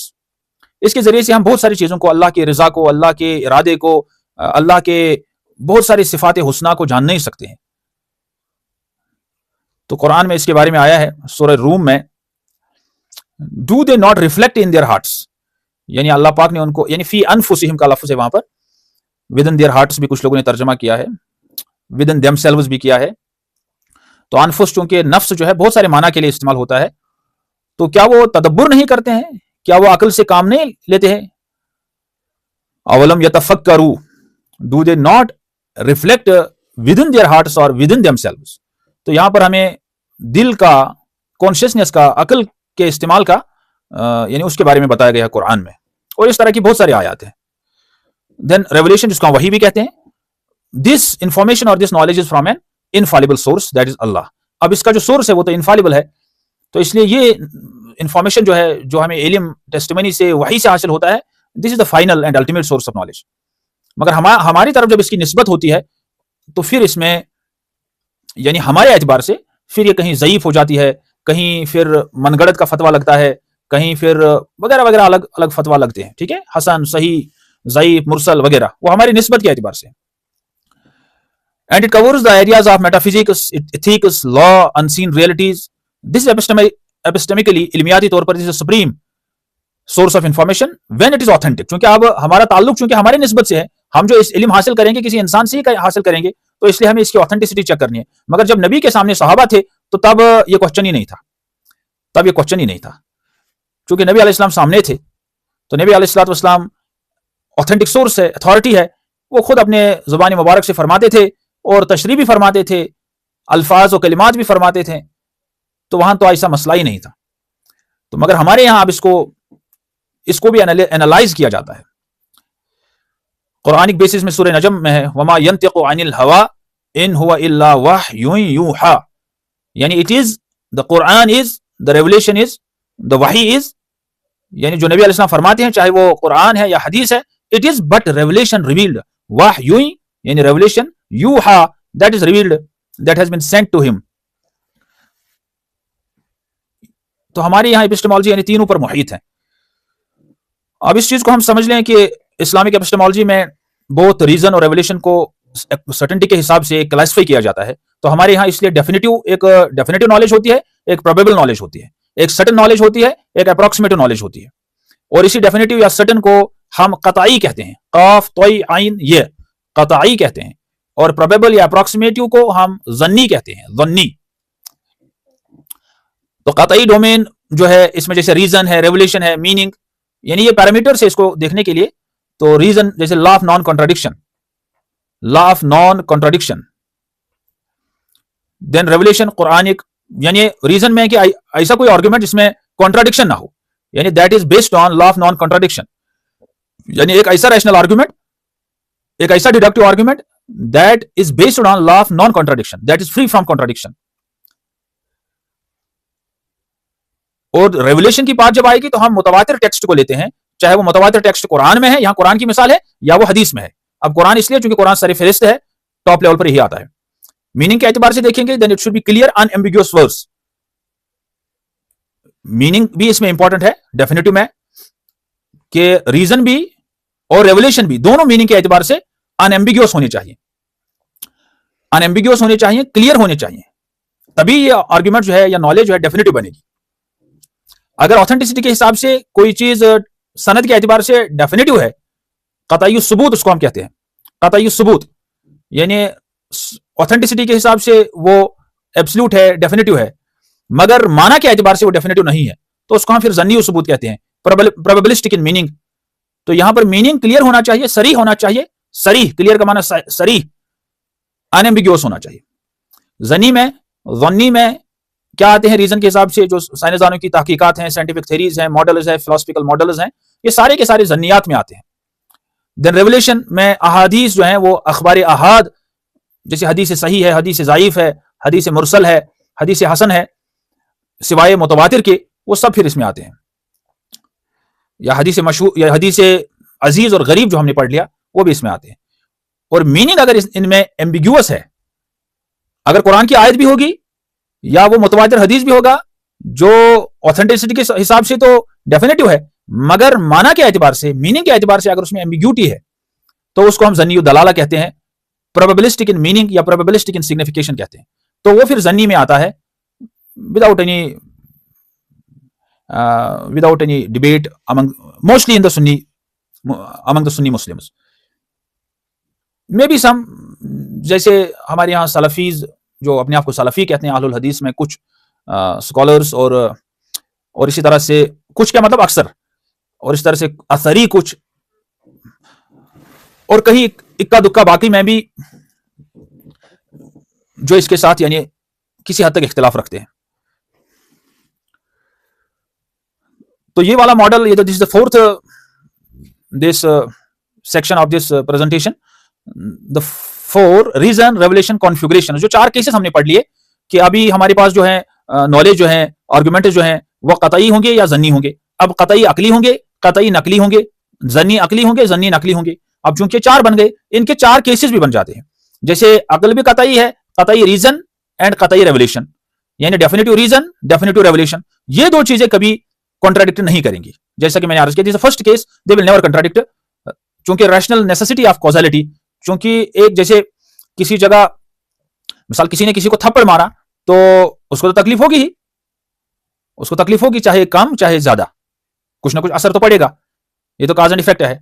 اس کے ذریعے سے ہم بہت ساری چیزوں کو, اللہ کی رضا کو, اللہ کے ارادے کو, اللہ کے بہت ساری صفات حسنہ کو جان نہیں سکتے ہیں. تو قرآن میں اس کے بارے میں آیا ہے سورہ روم میں, do they not reflect in their hearts, یعنی اللہ پاک نے ان کو, یعنی فی انفسہم کا لفظ ہے وہاں پر, ود ان دیئر ہارٹس بھی کچھ لوگوں نے ترجمہ کیا ہے, ود ان دیم سیلوز بھی کیا ہے. تو انفس چونکہ نفس جو ہے بہت سارے معنی کے لیے استعمال ہوتا ہے, تو کیا وہ تدبر نہیں کرتے ہیں, کیا وہ عقل سے کام نہیں لیتے ہیں؟ اولم یتفکروا, do they not reflect within their hearts اور ود ان دیم سیلوز. تو یہاں پر ہمیں دل کا, کانشیسنس کا, عقل کے استعمال کا یعنی اس کے بارے میں بتایا گیا ہے قرآن میں, اور اس طرح کی بہت ساری آیات ہیں. دین ریولیشن جس کو ہم وحی بھی کہتے ہیں, دس انفارمیشن اور this knowledge is from an infallible source, that is Allah. اب اس کا جو سورس ہے وہ تو انفالبل ہے, تو اس لیے یہ انفارمیشن جو ہے, جو ہمیں علم ٹیسٹیمنی سے, وحی سے حاصل ہوتا ہے, this is the final and ultimate source of knowledge. مگر ہماری طرف جب اس کی نسبت ہوتی ہے تو پھر اس میں یعنی ہمارے اعتبار سے پھر یہ کہیں ضعیف ہو جاتی ہے, کہیں پھر من گڑت کا فتویٰ لگتا ہے, کہیں پھر وغیرہ وغیرہ الگ الگ فتویٰ لگتے ہیں. ٹھیک ہے, حسن, صحیح, ضعیف, مرسل وغیرہ, وہ ہماری نسبت کے اعتبار سے. And it covers the areas of metaphysics, ethics, law, unseen realities. This is epistemically, علمیاتی طور پر, this is a supreme source of information when it is authentic. چونکہ اب ہمارا تعلق چونکہ ہماری نسبت سے ہے, ہم جو اس علم حاصل کریں گے کسی انسان سے ہی حاصل کریں گے, تو اس لیے ہمیں اس کی آتھینٹسٹی چیک کرنی ہے. مگر جب نبی کے سامنے صحابہ تھے تو تب یہ کوشچن ہی نہیں تھا, چونکہ نبی علیہ السلام سامنے تھے. تو نبی علیہ السلام آتھینٹک سورس ہے, اتھارٹی ہے, وہ خود اپنے زبان مبارک سے فرماتے تھے اور تشریح بھی فرماتے تھے, الفاظ و کلمات بھی فرماتے تھے. تو وہاں تو ایسا مسئلہ ہی نہیں تھا. تو مگر ہمارے یہاں اب اس کو بھی انالائز کیا جاتا ہے. قرآنک بیسس میں سورہ نجم میں ہے, وما ينطق عن الهوى ان هو الا وحی یوحى, یعنی it is the Quran is the revelation is the وحی is, یعنی جو نبی علیہ السلام فرماتے ہیں چاہے وہ قرآن ہے یا حدیث ہے, it is but revelation revealed. وحی یعنی revelation, یوحى that is revealed, that has been sent to him. تو ہمارے یہاں ایپسٹمالوجی یعنی تینوں پر محیط ہے. اب اس چیز کو ہم سمجھ لیں کہ اسلامک ایپسٹمالوجی میں بہت ریزن اور ریولیشن کو سرٹنٹی کے حساب سے کلاسیفائی کیا جاتا ہے. تو ہمارے یہاں اس لیے ڈیفینیٹو نالج ہوتی ہے, ایک پروبیبل نالج ہوتی ہے, ایک سرٹن نالج ہوتی ہے, ایک اپروکسیمیٹو نالج ہوتی ہے. اور اسی ڈیفینیٹو یا سرٹن کو ہم قطعی کہتے ہیں, قاف طی عین یہ قطعی کہتے ہیں, اور پروبیبل یا اپروکسیمیٹو کو ہم ظنی کہتے ہیں, ظنی. تو قطعی ڈومین جو ہے اس میں جیسے ریزن ہے, ریولیشن ہے, میننگ, یعنی یہ پیرامیٹر سے اس کو دیکھنے کے لیے. تو ریزن جیسے law of non contradiction, then revelation Quranic, یعنی ریزن میں کہ ایسا کوئی آرگومنٹ جس میں کانٹراڈکشن نہ ہو, یعنی that is based on law of non contradiction, یعنی ایک ایسا ریشنل آرگومنٹ, ایک ایسا deductive argument that is based on law of non contradiction, that is free from contradiction. اور ریولیشن کی بات جب آئے گی تو ہم متواتر ٹیکسٹ کو لیتے ہیں, چاہے وہ متواتر ٹیکسٹ قرآن میں ہے, یہاں قرآن کی مثال ہے, یا وہ حدیث میں ہے. اب قرآن اس لیے چونکہ قرآن سر فہرست ہے, ٹاپ لیول پر یہی آتا ہے. میننگ کے اعتبار سے دیکھیں گے then it should be clear in ambiguous words. Meaning بھی اس میں امپورٹنٹ ہے ڈیفینیٹو میں, کہ ریزن بھی اور ریولیشن بھی دونوں میننگ کے اعتبار سے ان ایمبیگیوس ہونے چاہیے, کلیئر ہونے چاہیے, تبھی یہ آرگومنٹ جو ہے یا نالج جو ہے ڈیفینیٹو بنے گی. اگر آتھینٹسٹی کے حساب سے کوئی چیز سند کے اعتبار سے ڈیفینیٹو ہے, قطعی ثبوت اس کو ہم کہتے ہیں, قطعی ثبوت, یعنی آتھینٹسٹی کے حساب سے وہ ایبسلوٹ ہے, ڈیفینیٹو ہے, مگر معنی کے اعتبار سے وہ ڈیفینیٹو نہیں ہے, تو اس کو ہم پھر ظنی ثبوت کہتے ہیں, پروبیبلسٹک ان میننگ. تو یہاں پر میننگ کلیئر ہونا چاہیے, صریح ہونا چاہیے, صریح کلیئر کا معنی صریح, ان ایمبیگیوس ہونا چاہیے. ظنی میں, ظنی میں کیا آتے ہیں ریزن کے حساب سے, جو سائنسدانوں کی تحقیقات ہیں, سائنٹیفک تھیریز ہیں, ماڈلز ہیں, فلسفیکل ماڈلز ہیں, یہ سارے کے سارے ظنیات میں آتے ہیں. دین ریولیشن میں احادیث جو ہیں وہ اخبار احاد, جیسے حدیث صحیح ہے, حدیث ضعیف ہے, حدیث مرسل ہے, حدیث حسن ہے, سوائے متواتر کے, وہ سب پھر اس میں آتے ہیں. یا حدیث مشہور یا حدیث عزیز اور غریب جو ہم نے پڑھ لیا, وہ بھی اس میں آتے ہیں. اور میننگ اگر ان میں ایمبیگیوس ہے, اگر قرآن کی آیت بھی ہوگی یا وہ متواتر حدیث بھی ہوگا جو آتھینٹسٹی کے حساب سے تو ڈیفینیٹو ہے، مگر معنی کے اعتبار سے، میننگ کے اعتبار سے اگر اس میں ایمبیگیوٹی ہے تو اس کو ہم ظنی الدلالہ کہتے ہیں، پروبیبلسٹک ان میننگ یا پروبیبلسٹک ان سگنیفیکیشن کہتے ہیں. تو وہ پھر ظنی میں آتا ہے without any debate mostly in the among the Sunni Muslims. Maybe some جیسے ہمارے یہاں سلفیز جو اپنے آپ کو سلفی کہتے ہیں، اہل الحدیث میں کچھ اسکالرس اور اسی طرح سے کچھ کیا مطلب اکثر، اور اس طرح سے اثری کچھ، اور کہیں اکا دکا باقی میں بھی جو اس کے ساتھ یعنی کسی حد تک اختلاف رکھتے ہیں. تو یہ والا ماڈل، یہ this is the fourth this section of this presentation, the 4 reason revelation configuration. جو 4 کیسز ہم نے پڑھ لیے کہ ابھی ہمارے پاس جو ہے نالج جو ہے، آرگومنٹ جو ہیں وہ قطعی ہوں گے یا ظنی ہوں گے. اب قطعی عقلی ہوں گے، قطعی نقلی ہوں گے، ظنی عقلی ہوں گے، ظنی نقلی ہوں گے. اب چونکہ 4 بن گئے، ان کے 4 کیسز بھی بن جاتے ہیں. جیسے عقل بھی قطعی ہے، قطعی ریزن اینڈ قطعی ریولیشن، یعنی ڈیفینیٹو ریزن، ڈیفینیٹو ریولیشن. یہ 2 چیزیں کبھی کنٹراڈکٹ نہیں کریں گی. جیسا کہ میں نے عرض کیا، first case they will never contradict, چونکہ ریشنل نیسیسٹی آف کازیلٹی. چونکہ ایک جیسے کسی جگہ مثال کسی نے کسی کو تھپڑ مارا تو اس کو تو تکلیف ہوگی ہی، اس کو تکلیف ہوگی، چاہے کم چاہے زیادہ، کچھ نہ کچھ اثر تو پڑے گا. یہ تو کاز اینڈ ایفیکٹ ہے.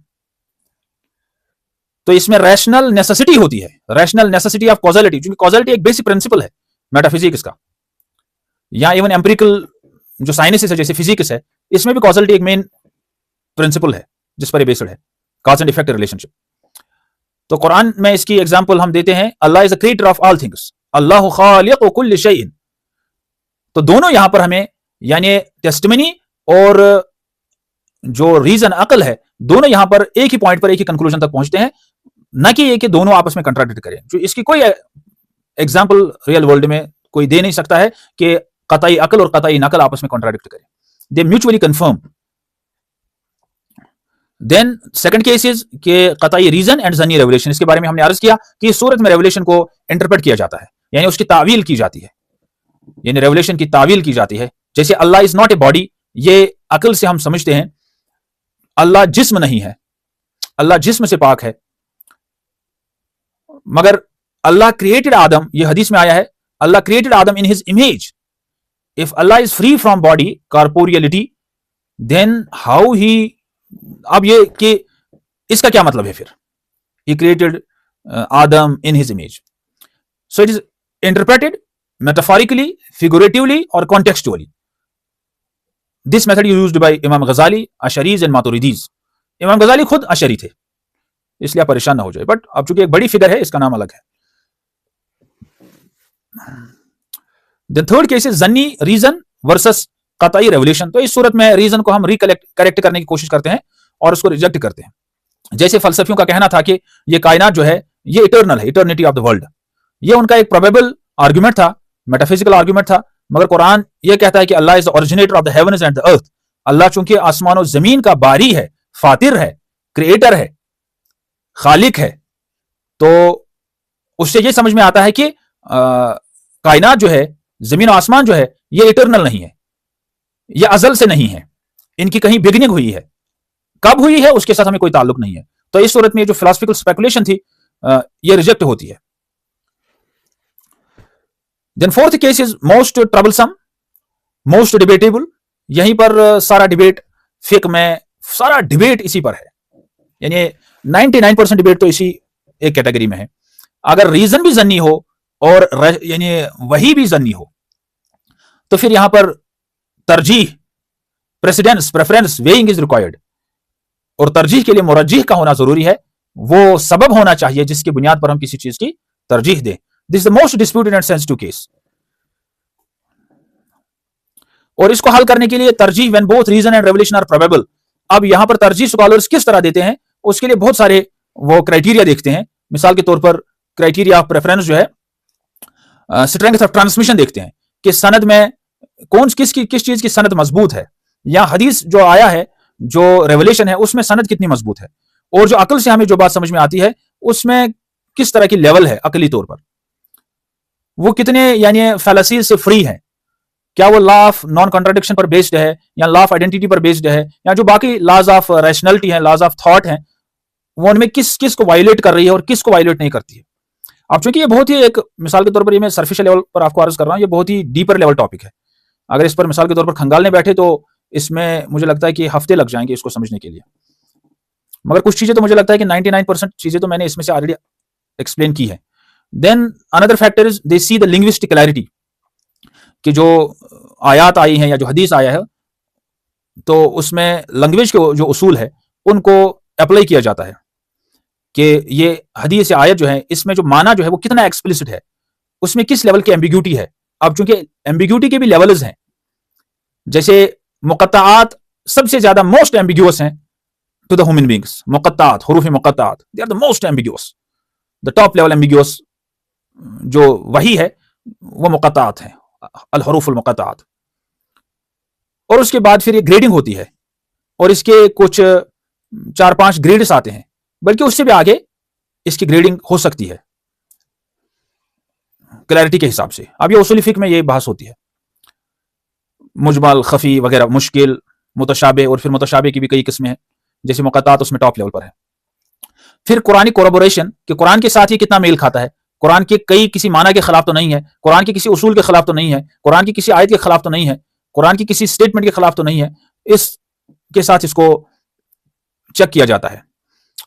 تو اس میں ریشنل نیسیسٹی ہوتی ہے، ریشنل نیسیسٹی آف کازیلٹی. چونکہ کازیلٹی ایک بیسک پرنسپل ہے میٹا فزکس کا، یا ایون ایمپیریکل جو سائنس ہے جیسے فزکس ہے، اس میں بھی کازیلٹی ایک مین پرنسپل ہے جس پر یہ بیسڈ ہے، cause and effect relationship. تو قرآن میں اس کی ایگزامپل ہم دیتے ہیں، Allah is a creator of all things, Allah خالق کل شیء. تو دونوں یہاں پر ہمیں یعنی ٹیسٹمنی اور جو ریزن عقل ہے، دونوں یہاں پر ایک ہی پوائنٹ پر ایک ہی کنکلوژن تک پہنچتے ہیں، نہ کہ یہ کہ دونوں آپس میں کنٹراڈکٹ کریں. جو اس کی کوئی ایگزامپل ریئل ورلڈ میں کوئی دے نہیں سکتا ہے کہ قطعی عقل اور قطعی نقل آپس میں کنٹراڈکٹ کریں. They mutually confirm. Then second case is کہ قطعی ریزن اینڈ ظنی ریولیشن. اس کے بارے میں ہم نے عرض کیا کہ اس صورت میں ریولیشن کو انٹرپریٹ کیا جاتا ہے، یعنی اس کی تعویل کی جاتی ہے، یعنی ریولیشن کی تعویل کی جاتی ہے. جیسے اللہ از ناٹ اے باڈی، یہ عقل سے ہم سمجھتے ہیں اللہ جسم نہیں ہے، اللہ جسم سے پاک ہے. مگر اللہ کریٹڈ آدم، یہ حدیث میں آیا ہے، اللہ created Adam in his image. If Allah is free from body corporeality, then how he، اب یہ کہ اس کا کیا مطلب ہے پھر؟ He created Adam in his image. So it is interpreted metaphorically, figuratively or contextually. This method is used by Imam Ghazali, Asharis and Maturidis. امام غزالی خود اشعری تھے، اس لیے آپ پریشان نہ ہو جائے، بٹ اب چونکہ ایک بڑی فگر ہے اس کا نام الگ ہے. The third case is ظنی ریزن ورسس قطعی ریولیشن. تو اس صورت میں ریزن کو ہم کریکٹ کرنے کی کوشش کرتے ہیں اور اس کو ریجیکٹ کرتے ہیں. جیسے فلسفیوں کا کہنا تھا کہ یہ کائنات جو ہے یہ اٹرنل ہے، اٹرنیٹی آف دا ورلڈ. یہ ان کا ایک پروبیبل آرگومنٹ تھا، میٹافزیکل آرگومنٹ تھا. مگر قرآن یہ کہتا ہے کہ Allah is the originator of the heavens and the earth. Allah چونکہ آسمان و زمین کا باری ہے، فاتر ہے، کریٹر ہے، خالق ہے، تو اس سے یہ سمجھ میں آتا ہے کہ کائنات جو ہے، زمین و آسمان جو ہے، یہ اٹرنل نہیں ہے، یہ ازل سے نہیں ہے، ان کی کہیں بگننگ ہوئی ہے، کب ہوئی ہے اس کے ساتھ ہمیں کوئی تعلق نہیں ہے. تو اس صورت میں جو فلاسفیکل اسپیکولیشن تھی یہ ریجیکٹ ہوتی ہے. Then fourth case is most troublesome, most debatable. یہیں پر سارا ڈیبیٹ فقہ میں سارا ڈیبیٹ اسی پر ہے، یعنی 99% ڈیبیٹ تو اسی ایک کیٹیگری میں ہے. اگر ریزن بھی ظنی ہو اور یعنی وہی بھی ظنی ہو تو پھر یہاں پر ترجیح، precedence, preference, weighing is required. اور ترجیح کے لیے مرجح کا ہونا ضروری ہے، وہ سبب ہونا چاہیے جس کی بنیاد پر ہم کسی چیز کی ترجیح دیں. This is the most disputed and sensitive case. اور اس کو حل کرنے کے لیے ترجیح when both reason and revelation are probable. اب یہاں پر ترجیح اسکالرز کس طرح دیتے ہیں، اس کے لیے بہت سارے وہ کرائٹیریا دیکھتے ہیں. مثال کے طور پر کرائٹیریا آف پریفرنس جو ہے اسٹرینتھ آف ٹرانسمیشن دیکھتے ہیں کہ سند میں کس چیز کی سند مضبوط ہے، یا حدیث جو آیا ہے جو ریولیشن ہے اس میں سند کتنی مضبوط ہے، اور جو عقل سے ہمیں جو بات سمجھ میں آتی ہے اس میں کس طرح کی لیول ہے عقلی طور پر. وہ کتنے یعنی فیلسیز سے فری ہیں. کیا وہ لا of naan contradiction per based ہے یا law of identity per based ہے یا جو باقی لاز آف ریشنلٹی ہیں, لاز آف تھاٹ ہیں, وہ ان میں کس کس کو وائلیٹ کر رہی ہے اور کس کو وائلیٹ نہیں کرتی ہے. اب چونکہ یہ بہت ہی ایک مثال کے طور پر یہ میں سرفیشل لیول پر آپ کو عرض کر رہا ہوں, یہ بہت ہی ڈیپر لیول ٹاپک ہے. اگر اس پر مثال کے طور پر کھنگالنے بیٹھے تو اس میں مجھے لگتا ہے کہ ہفتے لگ جائیں گے اس کو سمجھنے کے لیے. مگر کچھ چیزیں تو مجھے لگتا ہے کہ 99% چیزیں تو میں نے اس میں سے آلریڈی ایکسپلین کی ہے. Then another factor is they see the linguistic clarity, کہ جو آیات آئی ہیں یا جو حدیث آیا ہے تو اس میں لینگویج کے جو اصول ہے ان کو اپلائی کیا جاتا ہے کہ یہ حدیث یا آیت جو ہے اس میں جو معنی جو ہے وہ کتنا ایکسپلسٹ ہے, اس میں کس لیول کی ایمبیگیوٹی ہے. اب چونکہ ایمبیگیوٹی کے بھی لیولز ہیں, جیسے مقطعات سب سے زیادہ موسٹ ایمبیگیوس ہیں ٹو دا ہیومن بینگس. مقطعات, حروف مقطعات, they are the most ambiguous. The top level ambiguous جو وہی ہے وہ مقطعات ہیں, الحروف المقطعات. اور اس کے بعد پھر یہ گریڈنگ ہوتی ہے اور اس کے کچھ 4-5 گریڈز آتے ہیں, بلکہ اس سے بھی آگے اس کی گریڈنگ ہو سکتی ہے کلیئرٹی کے حساب سے. اب یہ اصول فقہ میں یہ بحث ہوتی ہے, مجمل, خفی وغیرہ, مشکل, متشابہ, اور پھر متشابہ کی بھی کئی قسمیں ہیں, جیسے مقطعات اس میں ٹاپ لیول پر ہے. پھر قرآنی کوریبوریشن, کہ قرآن کے ساتھ یہ کتنا میل کھاتا ہے, قرآن کے کسی معنی کے خلاف تو نہیں ہے, قرآن کے کسی اصول کے خلاف تو نہیں ہے, قرآن کی کسی آیت کے خلاف تو نہیں ہے, قرآن کی کسی سٹیٹمنٹ کے خلاف تو نہیں ہے. اس کے ساتھ اس کو چیک کیا جاتا ہے.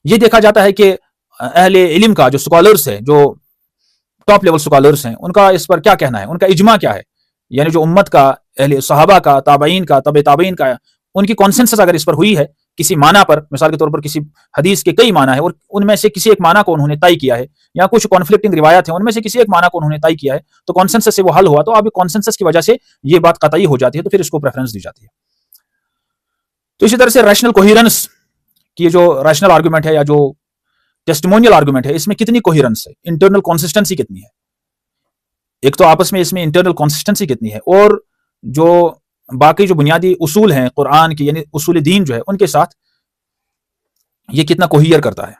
یہ دیکھا جاتا ہے کہ اہل علم کا جو سکالرز ہیں, جو ٹاپ لیول سکالرز ہیں, ان کا اس پر کیا کہنا ہے, ان کا اجماع کیا ہے. یعنی جو امت کا, اہل صحابہ کا, تابعین کا, تبع تابعین کا, ان کی کانسنسس اگر اس پر ہوئی ہے کسی معنی پر, مثال کے طور پر کسی حدیث کے کئی معنی ہے اور ان میں سے کسی ایک معنی کو انہوں نے طے کیا ہے, یا کچھ کانفلکٹنگ روایات ہیں ان میں سے کسی ایک معنی کو انہوں نے طے کیا ہے, تو کانسنسس سے وہ حل ہوا, تو اب کانسنسس کی وجہ سے یہ بات قطعی ہو جاتی ہے, تو پھر اس کو پریفرنس دی جاتی ہے. تو اسی طرح سے ریشنل کوہیرنس, کہ جو ریشنل آرگومنٹ ہے یا جو ٹیسٹیمونیل آرگومنٹ ہے, اس میں کتنی کوہیرنس ہے, انٹرنل کنسسٹنسی کتنی ہے. ایک تو آپس میں اس میں انٹرنل کنسسٹنسی کتنی ہے, اور جو باقی جو بنیادی اصول ہیں قرآن کی, یعنی اصول دین جو ہے, ان کے ساتھ یہ کتنا کوہیر کرتا ہے.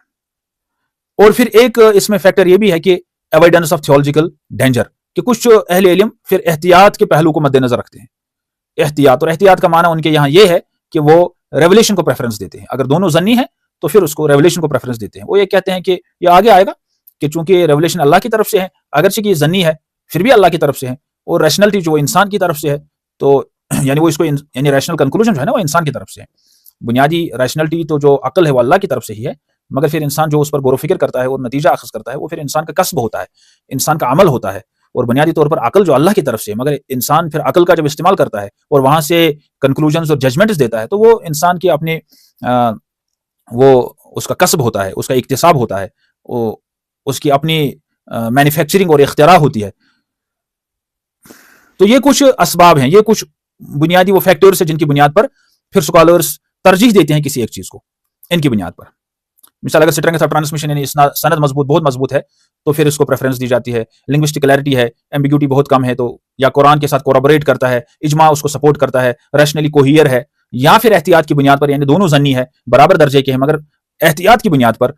اور پھر ایک اس میں فیکٹر یہ بھی ہے کہ ایویڈنس آف تھیولوجیکل ڈینجر, کہ کچھ اہل علم پھر احتیاط کے پہلو کو مد نظر رکھتے ہیں. احتیاط, اور احتیاط کا معنی ان کے یہاں یہ ہے کہ وہ ریولیشن کو پریفرنس دیتے ہیں. اگر دونوں ظنی ہیں تو پھر اس کو ریولیشن کو پریفرنس دیتے ہیں. وہ یہ کہتے ہیں کہ یہ آگے آئے گا کہ چونکہ ریولیشن اللہ کی طرف سے ہے, اگرچہ کہ یہ ظنی ہے پھر بھی اللہ کی طرف سے ہے, اور ریشنلٹی جو انسان کی طرف سے ہے, تو یعنی وہ اس کو یعنی ریشنل کنکلوژن جو ہے نا وہ انسان کی طرف سے ہے. بنیادی ریشنلٹی تو جو عقل ہے وہ اللہ کی طرف سے ہی ہے, مگر پھر انسان جو اس پر غور و فکر کرتا ہے اور نتیجہ اخذ کرتا ہے وہ پھر انسان کا کسب ہوتا ہے, انسان کا عمل ہوتا ہے. اور بنیادی طور پر عقل جو اللہ کی طرف سے ہے, مگر انسان پھر عقل کا جب استعمال کرتا ہے اور وہاں سے کنکلوژنز اور ججمنٹس دیتا ہے, تو وہ انسان کی اپنے وہ اس کا کسب ہوتا ہے, اس کا اکتساب ہوتا ہے, وہ اس کی اپنی مینوفیکچرنگ اور اختراع ہوتی ہے. تو یہ کچھ اسباب ہیں, یہ کچھ بنیادی وہ فیکٹرز ہیں جن کی بنیاد پر پھر سکالرز ترجیح دیتے ہیں کسی ایک چیز کو. ان کی بنیاد پر مثال اگر اسٹرینگتھ آف ٹرانسمیشن یعنی سند مضبوط, بہت مضبوط ہے, تو پھر اس کو پریفرنس دی جاتی ہے. لنگوسٹک کلیئرٹی ہے, ایمبیگوٹی بہت کم ہے, تو یا قرآن کے ساتھ کوریبوریٹ کرتا ہے, اجماع اس کو سپورٹ کرتا ہے, ریشنلی کوہیر ہے, یا پھر احتیاط کی بنیاد پر, یعنی دونوں ظنی ہے, برابر درجے کے ہیں, مگر احتیاط کی بنیاد پر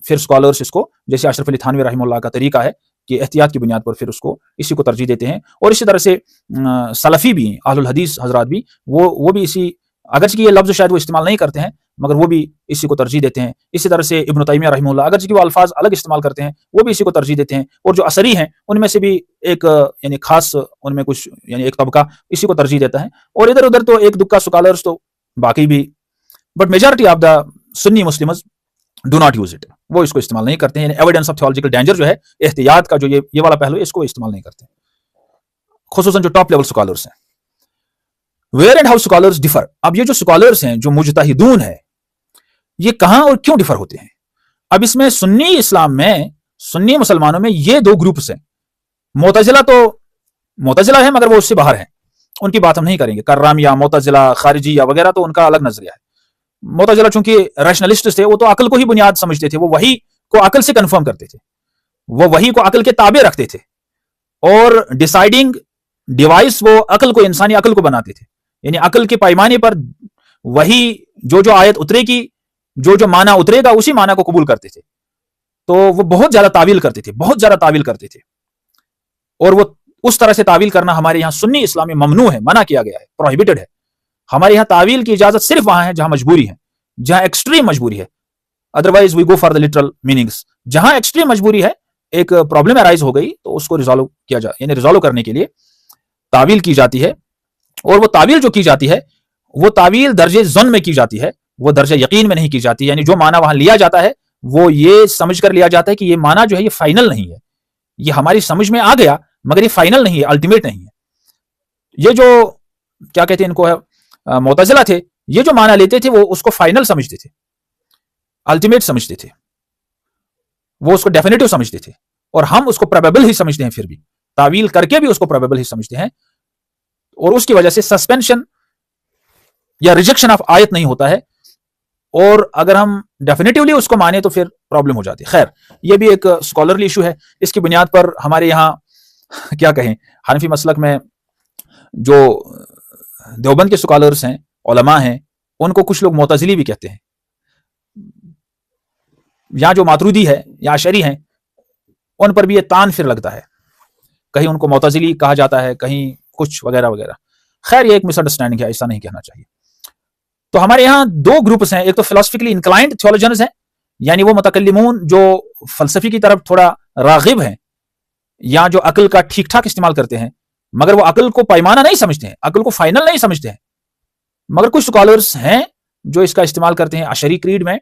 پھر سکالرز اس کو, جیسے اشرف علی تھانوی رحمہ اللہ کا طریقہ ہے کہ احتیاط کی بنیاد پر پھر اس کو اسی کو ترجیح دیتے ہیں. اور اسی طرح سے سلفی بھی, اہل الحدیث حضرات بھی, وہ بھی اسی, اگرچہ کہ یہ لفظ شاید وہ استعمال نہیں کرتے ہیں, مگر وہ بھی اسی کو ترجیح دیتے ہیں. اسی طرح سے ابن تیمیہ رحمہ اللہ, اگرچہ کہ وہ الفاظ الگ استعمال کرتے ہیں, وہ بھی اسی کو ترجیح دیتے ہیں. اور جو اثری ہیں ان میں سے بھی ایک یعنی خاص, ان میں کچھ یعنی ایک طبقہ اسی کو ترجیح دیتا ہے. اور ادھر ادھر تو ایک دکا سکالرز تو باقی بھی, but majority of the Sunni Muslims do not use it, وہ اس کو استعمال نہیں کرتے ہیں. یعنی ایویڈنس آف تھیولوجیکل ڈینجر جو ہے, احتیاط کا جو یہ والا پہلو ہے, اس کو استعمال نہیں کرتے, خصوصاً جو ٹاپ لیول سکالرز ہیں. Where and how scholars differ. اب یہ جو سکالرز ہیں, جو مجتہدون ہیں, یہ کہاں اور کیوں ڈیفر ہوتے ہیں؟ اب اس میں سنی اسلام میں, سنی مسلمانوں میں یہ دو گروپس ہیں. معتزلہ تو معتزلہ ہے مگر وہ اس سے باہر ہیں, ان کی بات ہم نہیں کریں گے. کرامیہ, معتزلہ, خارجیہ وغیرہ تو ان کا الگ نظریہ ہے. معتزلہ چونکہ ریشنلسٹ تھے, وہ تو عقل کو ہی بنیاد سمجھتے تھے, وہ وحی کو عقل سے کنفرم کرتے تھے, وہ وحی کو عقل کے تابع رکھتے تھے, اور ڈیسائیڈنگ ڈیوائس وہ عقل کو, انسانی عقل کو بناتے تھے. یعنی عقل کے پیمانے پر وہی جو آیت اترے گی, جو معنی اترے گا, اسی معنی کو قبول کرتے تھے. تو وہ بہت زیادہ تعویل کرتے تھے, بہت زیادہ تعویل کرتے تھے. اور وہ اس طرح سے تعویل کرنا ہمارے یہاں سنی اسلام میں ممنوع ہے، منع کیا گیا ہے، پروہیبٹڈ ہے. ہمارے یہاں تعویل کی اجازت صرف وہاں ہے جہاں مجبوری ہے، جہاں ایکسٹریم مجبوری ہے. Otherwise we go for the literal meanings. جہاں ایکسٹریم مجبوری ہے، ایک پرابلم ارائز ہو گئی تو اس کو ریزالو کیا جائے، یعنی ریزالو کرنے کے لیے تعویل کی جاتی ہے. اور وہ تعویل جو کی جاتی ہے وہ تعویل درجے ظن میں کی جاتی ہے، وہ درجہ یقین میں نہیں کی جاتی. یعنی جو معنی وہاں لیا جاتا ہے وہ یہ سمجھ کر لیا جاتا ہے کہ یہ معنی جو ہے یہ فائنل نہیں ہے، یہ ہماری سمجھ میں آ گیا مگر یہ فائنل نہیں ہے، الٹیمیٹ نہیں ہے. یہ جو کیا کہتے ہیں ان کو معتزلہ تھے، یہ جو معنی لیتے تھے وہ اس کو فائنل سمجھتے تھے، الٹیمیٹ سمجھتے تھے، وہ اس کو ڈیفینیٹو سمجھتے تھے. اور ہم اس کو پروبیبل ہی سمجھتے ہیں، پھر بھی تعویل کر کے بھی اس کو پروبیبل ہی سمجھتے ہیں. اور اس کی وجہ سے سسپینشن یا ریجیکشن آف آیت نہیں ہوتا ہے. اور اگر ہم ڈیفینیٹیولی اس کو مانیں تو پھر پرابلم ہو جاتی ہے. خیر، یہ بھی ایک اسکالرلی ایشو ہے. اس کی بنیاد پر ہمارے یہاں کیا کہیں، حنفی مسلک میں جو دیوبند کے اسکالرس ہیں، علماء ہیں، ان کو کچھ لوگ معتزلی بھی کہتے ہیں. یا جو ماتریدی ہے یا اشعری ہیں ان پر بھی یہ تان پھر لگتا ہے، کہیں ان کو معتزلی کہا جاتا ہے، کہیں کچھ وغیرہ وغیرہ. خیر، یہ ایک مس انڈرسٹینڈنگ ہے، ایسا نہیں کہنا چاہیے. تو ہمارے یہاں دو گروپس ہیں. ایک تو فلسفیکلی انکلائنڈ تھیولوجنز ہیں، یعنی وہ متکلمون جو فلسفی کی طرف تھوڑا راغب ہیں یا جو عقل کا ٹھیک ٹھاک استعمال کرتے ہیں، مگر وہ عقل کو پیمانہ نہیں سمجھتے ہیں، عقل کو فائنل نہیں سمجھتے ہیں. مگر کچھ اسکالرس ہیں جو اس کا استعمال کرتے ہیں اشعری کریڈ میں.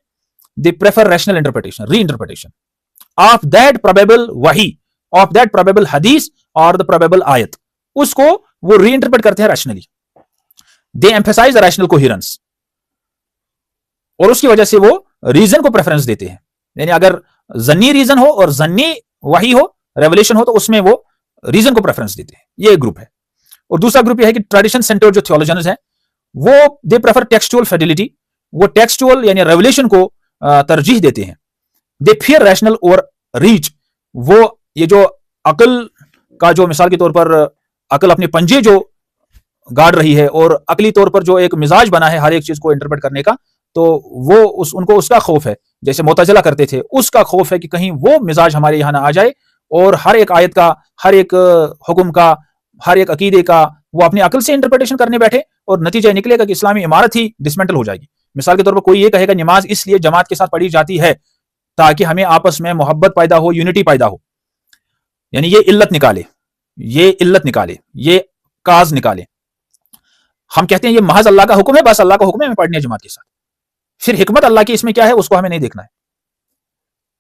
they prefer rational interpretation, reinterpretation of that probable wahi, of that probable hadith or the probable ayat. اس کو وہ ری انٹرپریٹ کرتے ہیں rationally. they emphasize the rational coherence. اور اس کی وجہ سے وہ ریزن کو پریفرنس دیتے ہیں. یعنی اگر ظنی ریزن ہو اور ظنی وحی ہو، ریولیشن ہو، تو اس میں وہ ریزن کو پریفرنس دیتے ہیں. یہ ایک گروپ ہے. اور دوسرا گروپ یہ ہے کہ ٹریڈیشن سینٹرڈ جو تھیولوجنز ہیں وہ they prefer textual fidelity. وہ ٹیکسچوئل یعنی ریولیشن کو ترجیح دیتے ہیں. دے فیئر ریشنل اور ریچ. وہ یہ جو عقل کا جو مثال کے طور پر عقل اپنے پنجے جو گاڑ رہی ہے اور عقلی طور پر جو ایک مزاج بنا ہے ہر ایک چیز کو انٹرپریٹ کرنے کا، تو وہ ان کو اس کا خوف ہے، جیسے معتزلہ کرتے تھے، اس کا خوف ہے کہ کہیں وہ مزاج ہمارے یہاں نہ آ جائے اور ہر ایک آیت کا، ہر ایک حکم کا، ہر ایک عقیدے کا وہ اپنی عقل سے انٹرپریٹیشن کرنے بیٹھے اور نتیجہ نکلے گا کہ اسلامی عمارت ہی ڈسمنٹل ہو جائے گی. مثال کے طور پر کوئی یہ کہے گا نماز اس لیے جماعت کے ساتھ پڑھی جاتی ہے تاکہ ہمیں آپس میں محبت پیدا ہو، یونٹی پیدا ہو. یعنی یہ علت نکالے، یہ کاز نکالے. ہم کہتے ہیں یہ محض اللہ کا حکم ہے، بس اللہ کا حکم ہے ہمیں پڑھنی ہے جماعت کے ساتھ. پھر حکمت اللہ کی اس میں کیا ہے اس کو ہمیں نہیں دیکھنا ہے.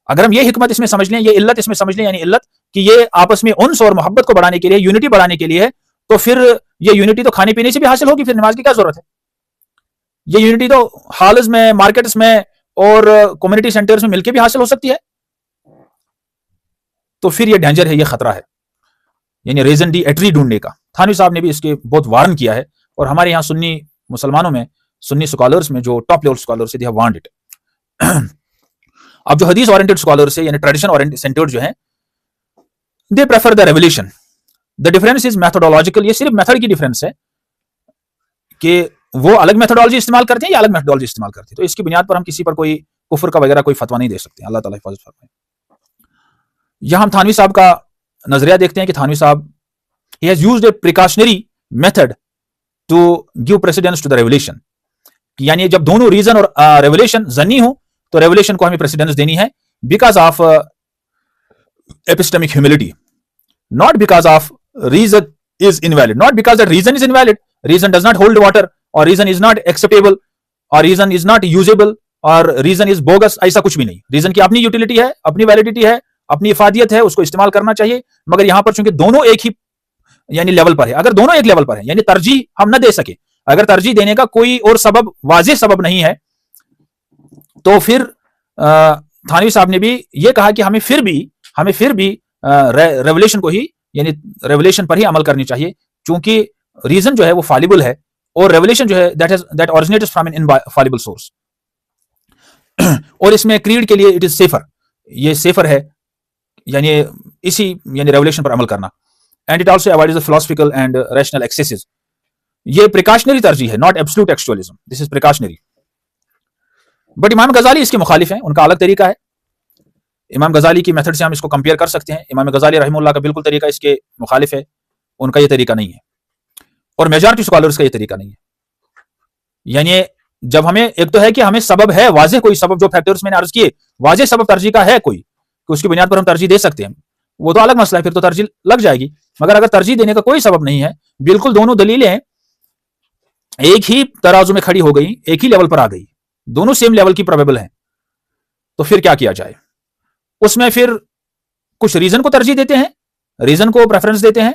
اگر ہم یہ حکمت اس میں سمجھ لیں، یہ علت اس میں سمجھ لیں، یعنی علت کہ یہ آپس میں انس اور محبت کو بڑھانے کے لیے، یونٹی بڑھانے کے لیے ہے، تو پھر یہ یونٹی تو کھانے پینے سے بھی حاصل ہوگی، پھر نماز کی کیا ضرورت ہے؟ یہ یونٹی تو ہالز میں، مارکیٹس میں اور کمیونٹی سینٹرز میں مل کے بھی حاصل ہو سکتی ہے. تو پھر یہ ڈینجر ہے، یہ خطرہ ہے، یعنی ریزن ڈی ایٹری ڈھونڈنے کا. تھانوی صاحب نے بھی اس کے بہت وارن کیا ہے، اور ہمارے یہاں سنی مسلمانوں میں، سنی سکالرز میں جو ٹاپ لیول سکالرز سے، they have warned it. اب جو حدیث اورینٹڈ سکالرز ہیں، یعنی ٹریڈیشن اورینٹڈ سینٹرڈ جو ہیں، they prefer the revelation. The difference is methodological. یہ صرف میتھڈ کی ڈیفرنس ہے کہ وہ الگ میتھڈالوجی استعمال کرتے ہیں یا الگ میتھڈالوجی استعمال کرتے ہیں. تو اس کی بنیاد پر ہم کسی پر کوئی کفر کا وغیرہ کوئی فتویٰ نہیں دے سکتے. اللہ تعالیٰ حفاظت فرمائے. یہاں ہم تھانوی صاحب کا نظریہ دیکھتے ہیں کہ تھانوی صاحب he has used a precautionary method to give precedence to the revelation. یعنی جب دونوں ریزن اور ریولیشن ظنی ہوں تو ریولیشن کو ہمیں پریسیڈنس دینی ہے because of epistemic humility, not because of reason is invalid, not because the reason is invalid. Reason does not hold water, or reason is not acceptable, or reason is not usable, or reason is bogus. ایسا کچھ بھی نہیں. Reason کی اپنی utility ہے، اپنی validity ہے، اپنی افادیت ہے، اس کو استعمال کرنا چاہیے. مگر یہاں پر چونکہ دونوں ایک ہی یعنی لیول پر ہے، اگر دونوں ایک لیول پر ہیں، یعنی ترجیح ہم نہ دے سکے، اگر ترجیح دینے کا کوئی اور سبب، واضح سبب نہیں ہے، تو پھر تھانوی صاحب نے بھی یہ کہا کہ ہمیں پھر بھی ریولیشن کو ہی، یعنی ریولیشن پر ہی عمل کرنی چاہیے، چونکہ ریزن جو ہے وہ فالبل ہے اور ریولیشن جو ہے that originates from an infallible source. اور اس میں کریڈ کے لیے اٹ از سیفر، یہ سیفر ہے یعنی اسی یعنی ریولیشن پر عمل کرنا. And it also avoids the philosophical and rational excesses. یہ پریکاشنری ترجیح ہے، not absolute textualism. This is precautionary. But Imam Ghazali اس کے مخالف ہیں، ان کا الگ طریقہ ہے. امام غزالی کی میتھڈ سے ہم اس کو کمپیئر کر سکتے ہیں. امام غزالی رحمہ اللہ کا بالکل طریقہ اس کے مخالف ہے, ان کا یہ طریقہ نہیں ہے, اور میجارٹی اسکالرز کا یہ طریقہ نہیں ہے. یعنی جب ہمیں ایک تو ہے کہ ہمیں سبب ہے واضح, کوئی سبب جو فیکٹرز میں نے عرض کیے واضح سبب ترجیح کا ہے کوئی, کہ اس کی بنیاد پر ہم ترجیح دے سکتے ہیں, وہ تو الگ مسئلہ ہے, پھر تو ترجیح لگ جائے گی. مگر اگر ترجیح دینے کا کوئی سبب نہیں ہے, بالکل دونوں دلیلیں ایک ہی ترازو میں کھڑی ہو گئی, ایک ہی لیول پر آ گئی, دونوں سیم لیول کی پروبیبل ہیں, تو پھر کیا کیا جائے؟ اس میں پھر کچھ ریزن کو ترجیح دیتے ہیں, ریزن کو پریفرنس دیتے ہیں,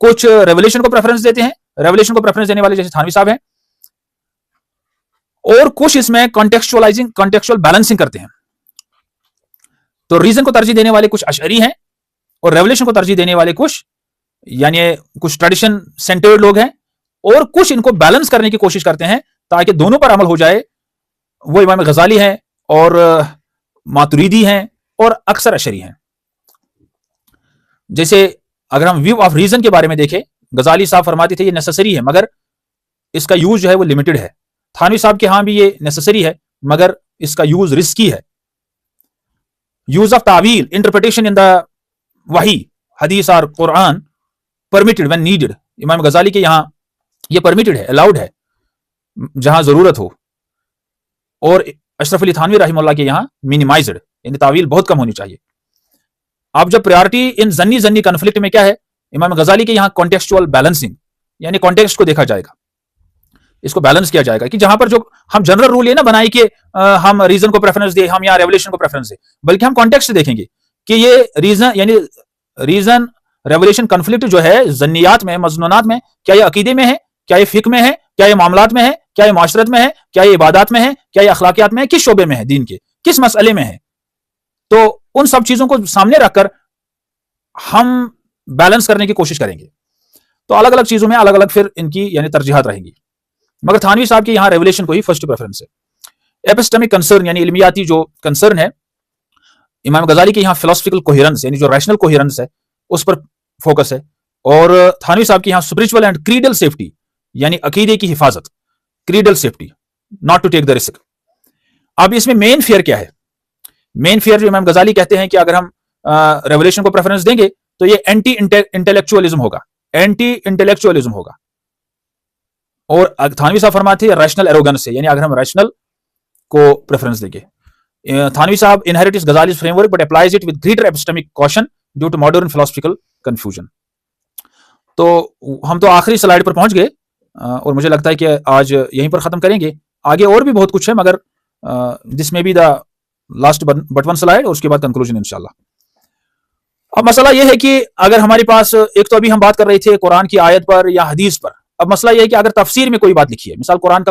کچھ ریولیشن کو پریفرنس دیتے ہیں, ریولیشن کو پریفرنس دینے والے جیسے تھانوی صاحب ہیں, اور کچھ اس میں کانٹیکسچوئل بیلنسنگ کرتے ہیں. تو ریزن کو ترجیح دینے والے کچھ اشعری ہیں, اور ریولیشن کو ترجیح دینے والے کچھ یعنی کچھ ٹریڈیشن سینٹرڈ لوگ ہیں, اور کچھ ان کو بیلنس کرنے کی کوشش کرتے ہیں تاکہ دونوں پر عمل ہو جائے. وہ امام غزالی ہیں, اور ماتریدی ہیں, اور اکثر اشعری ہیں. جیسے اگر ہم ویو آف ریزن کے بارے میں دیکھیں, غزالی صاحب فرماتے تھے یہ نیسیسری ہے مگر اس کا یوز جو ہے وہ لمیٹڈ ہے. تھانوی صاحب کے ہاں بھی یہ نیسیسری ہے مگر اس کا یوز رسکی ہے. یوز آف تعویل, انٹرپریٹیشن ان دا وحی, حدیث اور قرآن پرمیٹڈ وین نیڈڈ. امام غزالی کے یہاں یہ پرمیٹڈ ہے, الاؤڈ ہے جہاں ضرورت ہو, اور اشرف علی تھانوی رحمہ اللہ کے یہاں مینیمائزڈ, یعنی تعویل بہت کم ہونی چاہیے. اب جب پریارٹی ان زنی کنفلکٹ میں کیا ہے, امام غزالی کے یہاں کانٹیکسچوئل بیلنسنگ, یعنی کانٹیکسٹ کو دیکھا جائے گا, اس کو بیلنس کیا جائے گا, کہ جہاں پر جو ہم جنرل رول یہ نہ بنائی کہ ہم ریزن کو پریفرنس دیں, ہم یہاں ریولیشن کو پریفرنس دیں, بلکہ ہم کانٹیکسٹ دیکھیں گے کہ یہ ریزن یعنی ریزن ریولیشن کنفلکٹ جو ہے ظنیات میں, مظنونات میں, کیا یہ عقیدے میں ہے, کیا یہ فقہ میں ہے, کیا یہ معاملات میں ہے, کیا یہ معاشرت میں ہے, کیا یہ عبادات میں ہے, کیا یہ اخلاقیات میں ہے, کس شعبے میں ہے, دین کے کس مسئلے میں ہے. تو ان سب چیزوں کو سامنے رکھ کر ہم بیلنس کرنے کی کوشش کریں گے. تو الگ الگ چیزوں میں الگ الگ پھر ان کی یعنی ترجیحات رہیں گی. مگر تھانوی صاحب کے یہاں ریولیشن کو ہی فرسٹ پریفرنس ہے. ایپسٹمک کنسرن یعنی علمیاتی جو کنسرن ہے, امام غزالی کے یہاں فلاسفیکل کوہیرنس یعنی جو ریشنل کوہیرنس ہے اس پر فوکس ہے, اور تھانوی صاحب کے یہاں اسپرچول اینڈ کریڈل سیفٹی یعنی عقیدے کی حفاظت, creedal safety, not to take the risk. اب اس میں مین فیئر کیا ہے؟ مین فیئر جو امام غزالی کہتے ہیں کہ اگر ہم ریولیشن کو پریفرنس دیں گے تو یہ اینٹی انٹلیکچوئلزم ہوگا, اینٹی انٹلیکچوئلزم ہوگا. اور تھانوی صاحب فرماتے ہیں ریشنل ایروگنس ہے, یعنی اگر ہم ریشنل کو پریفرنس دیں گے. تھانوی صاحب inherits Ghazali's framework but applies it with greater epistemic caution due to modern philosophical confusion. تو ہم تو آخری سلائیڈ پر پہنچ گئے, اور مجھے لگتا ہے کہ آج یہیں پر ختم کریں گے. آگے اور بھی بہت کچھ ہے مگر جس میں بھی the last but one slide, اور اس کے بعد کنکلوژن انشاءاللہ. اب مسئلہ یہ ہے کہ اگر ہمارے پاس ایک تو ابھی ہم بات کر رہے تھے قرآن کی آیت پر یا حدیث پر, اب مسئلہ یہ ہے کہ اگر تفسیر میں کوئی بات لکھی ہے, مثال قرآن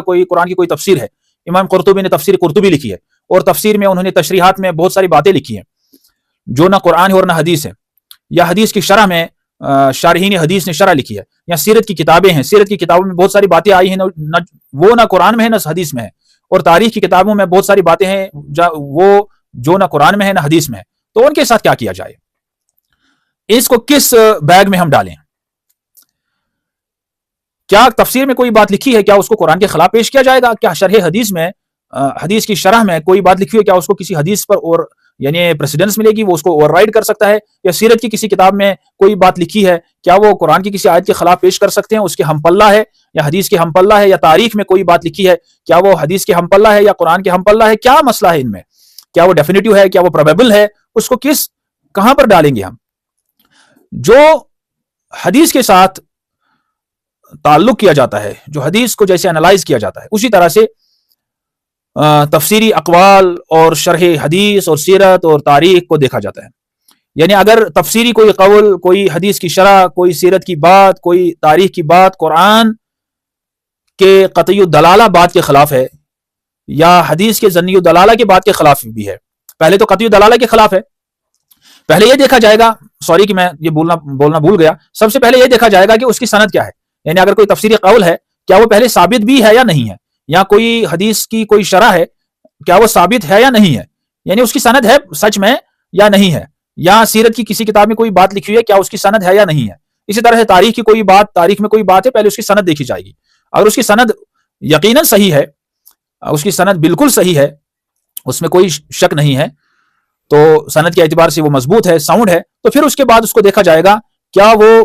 کی کوئی تفسیر ہے, امام قرطبی نے تفسیر قرطبی لکھی ہے, اور تفسیر میں انہوں نے تشریحات میں بہت ساری باتیں لکھی ہیں جو نہ قرآن ہے اور نہ حدیث ہے, یا حدیث کی شرح میں شارحین حدیث نے شرح لکھی ہے, یا سیرت کی کتابیں ہیں, سیرت کی کتابوں میں بہت ساری باتیں آئی ہیں وہ نہ قرآن میں ہے نہ حدیث میں ہے, اور تاریخ کی کتابوں میں بہت ساری باتیں ہیں وہ جو نہ قرآن میں ہے نہ حدیث میں ہے. تو ان کے ساتھ کیا کیا جائے, اس کو کس بیگ میں ہم ڈالیں؟ کیا تفسیر میں کوئی بات لکھی ہے, کیا اس کو قرآن کے خلاف پیش کیا جائے گا؟ کیا شرح حدیث میں حدیث کی شرح میں کوئی بات لکھی ہوئی, کیا اس کو کسی حدیث پر اور یعنی پریسیڈنس ملے گی, وہ اس کو اوور رائڈ کر سکتا ہے؟ یا سیرت کی کسی کتاب میں کوئی بات لکھی ہے, کیا وہ قرآن کی کسی آیت کے خلاف پیش کر سکتے ہیں, اس کے ہم پلہ ہے یا حدیث کے ہم پلہ ہے؟ یا تاریخ میں کوئی بات لکھی ہے, کیا وہ حدیث کے ہم پلہ ہے یا قرآن کے ہم پلہ ہے؟ کیا مسئلہ ہے ان میں؟ کیا وہ ڈیفینیٹو ہے, کیا وہ پروبیبل ہے؟ اس کو کہاں پر ڈالیں گے ہم؟ جو حدیث کے ساتھ تعلق کیا جاتا ہے, جو حدیث کو جیسے انالائز کیا جاتا ہے, اسی طرح سے تفسیری اقوال اور شرح حدیث اور سیرت اور تاریخ کو دیکھا جاتا ہے. یعنی اگر تفسیری کوئی قول, کوئی حدیث کی شرح, کوئی سیرت کی بات, کوئی تاریخ کی بات قرآن کے قطعی الدلالہ بات کے خلاف ہے, یا حدیث کے ظنی الدلالہ کے بات کے خلاف بھی ہے, پہلے تو قطعی الدلالہ کے خلاف ہے. پہلے یہ دیکھا جائے گا, سوری کہ میں یہ بولنا بھول گیا, سب سے پہلے یہ دیکھا جائے گا کہ اس کی سند کیا ہے. یعنی اگر کوئی تفسیری قول ہے, کیا وہ پہلے ثابت بھی ہے یا نہیں ہے, یا کوئی حدیث کی کوئی شرح ہے, کیا وہ ثابت ہے یا نہیں ہے, یعنی اس کی سند ہے سچ میں یا نہیں ہے. یا سیرت کی کسی کتاب میں کوئی بات لکھی ہوئی ہے, کیا اس کی سند ہے یا نہیں ہے. اسی طرح سے تاریخ کی کوئی بات, تاریخ میں کوئی بات ہے, پہلے اس کی سند دیکھی جائے گی. اگر اس کی سند یقیناً صحیح ہے, اس کی سند بالکل صحیح ہے, اس میں کوئی شک نہیں ہے, تو سند کے اعتبار سے وہ مضبوط ہے, ساؤنڈ ہے, تو پھر اس کے بعد اس کو دیکھا جائے گا کیا وہ